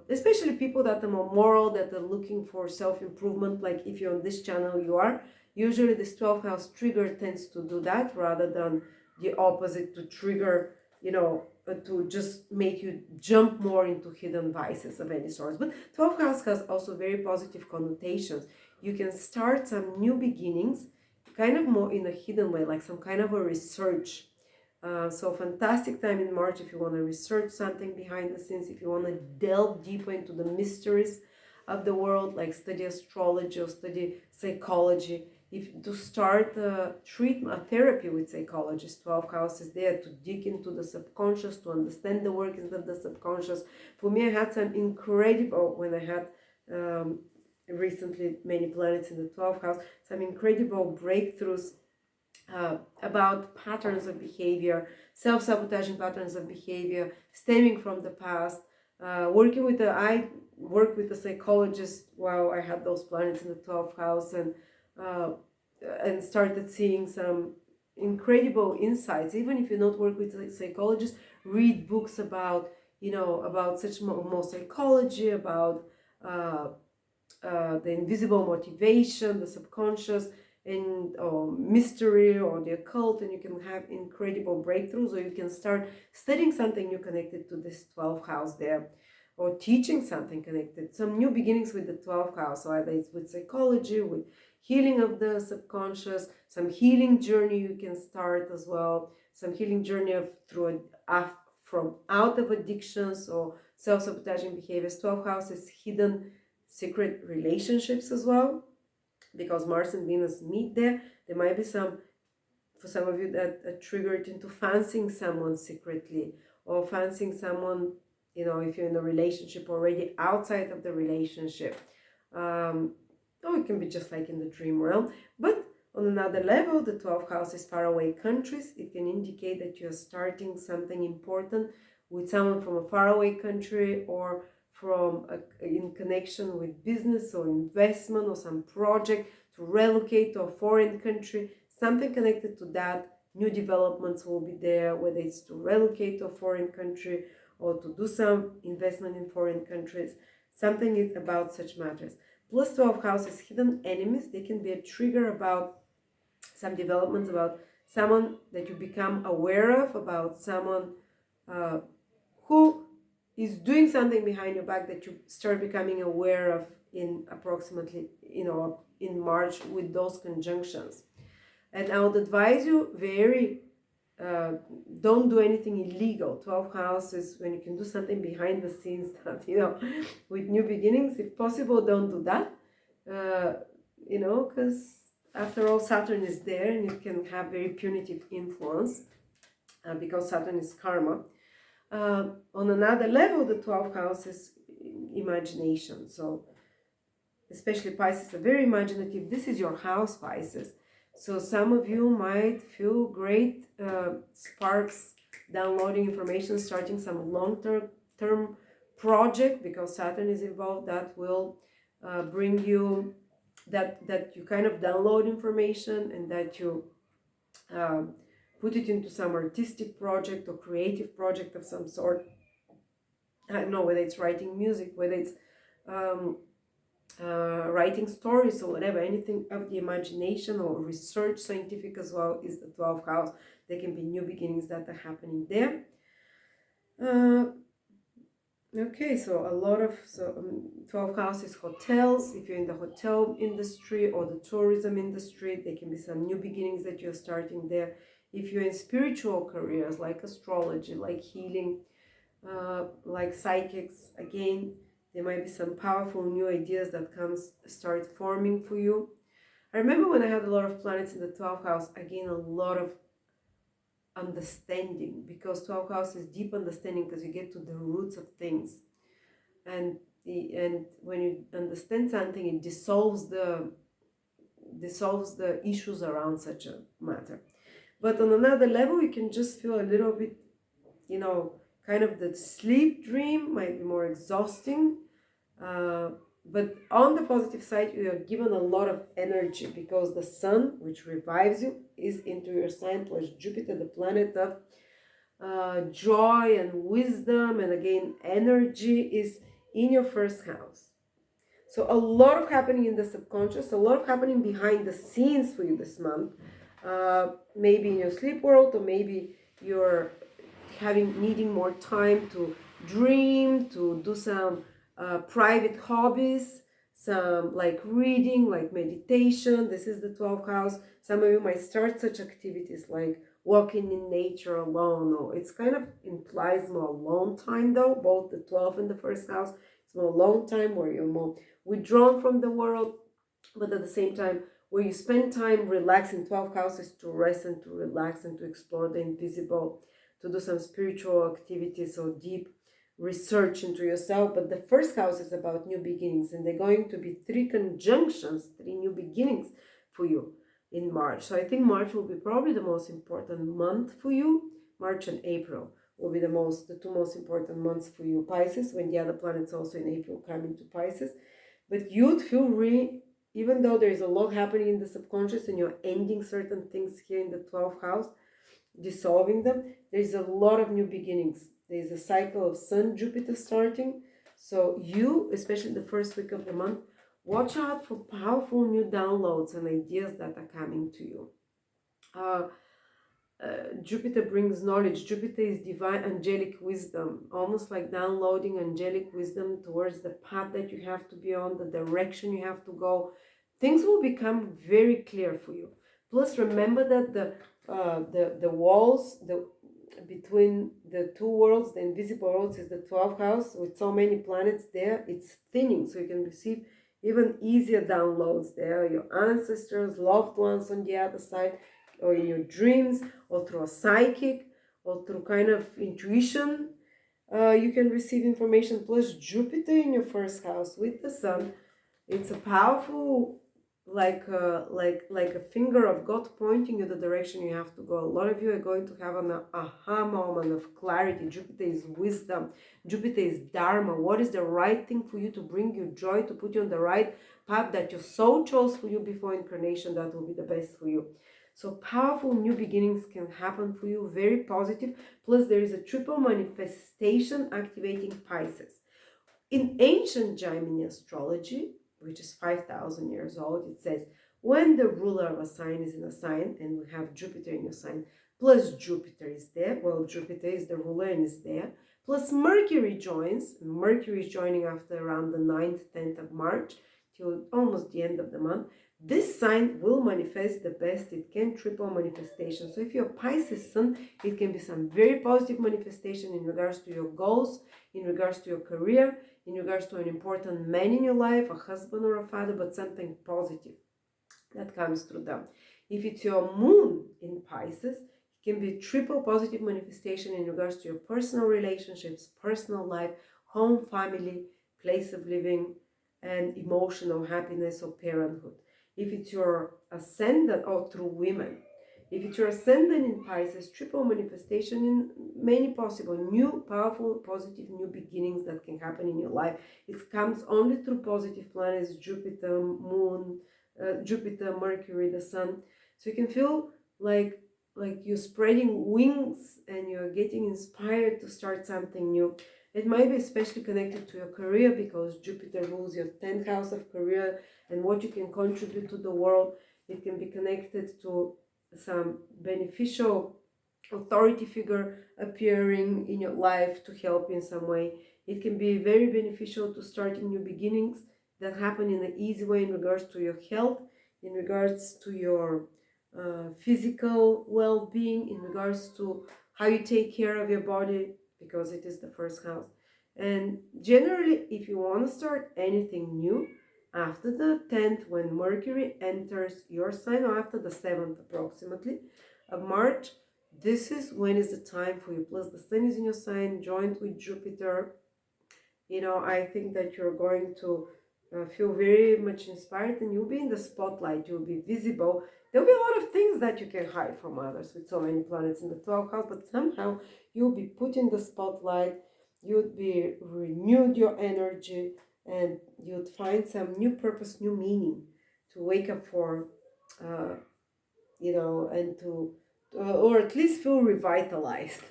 Especially people that are more moral, that are looking for self-improvement, like if you're on this channel, you are. Usually this 12th house trigger tends to do that, rather than the opposite, to trigger, to just make you jump more into hidden vices of any sort. But 12th house has also very positive connotations. You can start some new beginnings, kind of more in a hidden way, like some kind of a research. So fantastic time in March if you want to research something behind the scenes, if you want to delve deeper into the mysteries of the world, like study astrology or study psychology. If to start a therapy with psychologists, 12 house is there to dig into the subconscious, to understand the workings of the subconscious. For me, I had some incredible, when I had recently many planets in the 12th house, some incredible breakthroughs about patterns of behavior, self-sabotaging patterns of behavior stemming from the past. I worked with a psychologist while I had those planets in the 12th house, and started seeing some incredible insights. Even if you don't work with a psychologist, read books about, about such more psychology, about the invisible motivation, the subconscious, and mystery, or the occult, and you can have incredible breakthroughs, or you can start studying something new connected to this 12th house there, or teaching something connected, some new beginnings with the 12th house. So either it's with psychology, with healing of the subconscious, some healing journey you can start as well, some healing journey from out of addictions or self-sabotaging behaviors. 12th house is hidden secret relationships as well, because Mars and Venus meet there. There might be some, for some of you, that are triggered into fancying someone secretly, or fancying someone, if you're in a relationship already, outside of the relationship. Or it can be just like in the dream realm. But on another level, the 12th house is faraway countries. It can indicate that you're starting something important with someone from a faraway country, or in connection with business or investment or some project, to relocate to a foreign country, something connected to that. New developments will be there, whether it's to relocate to a foreign country or to do some investment in foreign countries. Something is about such matters. Plus 12 houses, hidden enemies. They can be a trigger about some developments, about someone that you become aware of, about someone who is doing something behind your back, that you start becoming aware of in approximately, in March with those conjunctions. And I would advise you very don't do anything illegal. 12th house is when you can do something behind the scenes that, you know, with new beginnings. If possible, don't do that, you know, because after all, Saturn is there and it can have very punitive influence because Saturn is karma. On another level, the 12th house is imagination. So especially Pisces are very imaginative. This is your house, Pisces. So some of you might feel great sparks downloading information, starting some long-term project, because Saturn is involved, that will bring you, that you kind of download information and that you put it into some artistic project or creative project of some sort. I don't know whether it's writing music, whether it's writing stories or whatever, anything of the imagination or research, scientific as well, is the 12th house. There can be new beginnings that are happening there. Okay, so a lot of 12th house is hotels. If you're in the hotel industry or the tourism industry, there can be some new beginnings that you're starting there. If you're in spiritual careers like astrology, like healing, like psychics, again, there might be some powerful new ideas that start forming for you. I remember when I had a lot of planets in the 12th house, again, a lot of understanding, because 12th house is deep understanding, because you get to the roots of things. And when you understand something, it dissolves the issues around such a matter. But on another level, you can just feel a little bit, you know, kind of the sleep dream might be more exhausting, but on the positive side, you are given a lot of energy, because the sun, which revives you, is into your sign, plus Jupiter, the planet of joy and wisdom, and again, energy, is in your first house. So a lot of happening in the subconscious, a lot of happening behind the scenes for you this month, maybe in your sleep world, or maybe you're needing more time to dream, to do some private hobbies, some like reading, like meditation. This is the 12th house. Some of you might start such activities like walking in nature alone, or it's kind of implies more alone time though, both the 12th and the first house. It's more alone time where you're more withdrawn from the world, but at the same time where you spend time relaxing. 12th house is to rest and to relax and to explore the invisible, to do some spiritual activities or deep research into yourself. But the first house is about new beginnings, and they're going to be 3 conjunctions, 3 new beginnings for you in March. So I think March will be probably the most important month for you. March and April will be the 2 most important months for you, Pisces, when the other planets also in April come into Pisces. But you'd feel really, even though there is a lot happening in the subconscious and you're ending certain things here in the 12th house, dissolving them, there's a lot of new beginnings. There's a cycle of Sun, Jupiter starting. So you, especially the first week of the month, watch out for powerful new downloads and ideas that are coming to you. Jupiter brings knowledge. Jupiter is divine angelic wisdom, almost like downloading angelic wisdom towards the path that you have to be on, the direction you have to go. Things will become very clear for you. Plus, remember that the walls between the 2 worlds, the invisible worlds, is the 12th house. With so many planets there, it's thinning, so you can receive even easier downloads there. Your ancestors, loved ones on the other side, or in your dreams, or through a psychic, or through kind of intuition, you can receive information. Plus Jupiter in your first house with the sun, it's a powerful, like a finger of God pointing you the direction you have to go. A lot of you are going to have an aha moment of clarity. Jupiter is wisdom. Jupiter is dharma. What is the right thing for you to bring you joy, to put you on the right path that your soul chose for you before incarnation? That will be the best for you. So powerful new beginnings can happen for you, very positive. Plus there is a triple manifestation activating Pisces. In ancient Gemini astrology, which is 5,000 years old, it says when the ruler of a sign is in a sign, and we have Jupiter in your sign, plus Jupiter is there, well, Jupiter is the ruler and is there, plus Mercury joins. Mercury is joining after around the 9th, 10th of March till almost the end of the month, this sign will manifest the best it can, triple manifestation. So if you're Pisces sun, it can be some very positive manifestation in regards to your goals, in regards to your career, in regards to an important man in your life, a husband or a father, but something positive that comes through them. If it's your moon in Pisces, it can be triple positive manifestation in regards to your personal relationships, personal life, home, family, place of living, and emotional happiness or parenthood. If it's your ascendant, or through women, if it's your ascendant in Pisces, triple manifestation in many possible new, powerful, positive new beginnings that can happen in your life. It comes only through positive planets, Jupiter, Moon, Jupiter, Mercury, the Sun. So you can feel like you're spreading wings and you're getting inspired to start something new. It might be especially connected to your career because Jupiter rules your 10th house of career and what you can contribute to the world. It can be connected to some beneficial authority figure appearing in your life to help in some way. It can be very beneficial to starting new beginnings that happen in an easy way in regards to your health, in regards to your physical well-being, in regards to how you take care of your body, because it is the first house. And generally, if you want to start anything new after the 10th, when Mercury enters your sign, or after the 7th approximately of March, this is when is the time for you. Plus the sun is in your sign, joined with Jupiter. You know, I think that you're going to feel very much inspired, and you'll be in the spotlight, you'll be visible. There'll be a lot of things that you can hide from others with so many planets in the 12th house, but somehow you'll be put in the spotlight, you'd be renewed your energy, and you'd find some new purpose, new meaning to wake up for, you know, and to or at least feel revitalized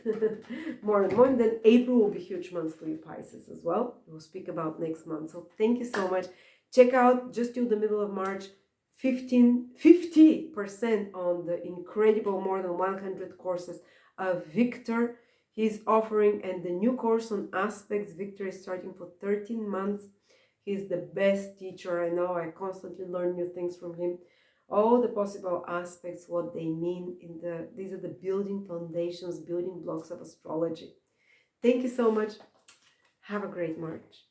more and more. And then April will be a huge month for you Pisces as well. We'll speak about next month. So thank you so much. Check out just till the middle of March 50% on the incredible more than 100 courses of Victor he's offering, and the new course on aspects. Victor is starting for 13 months. He's the best teacher I know. I constantly learn new things from him. All the possible aspects, what they mean in these are the building foundations, building blocks of astrology. Thank you so much. Have a great March.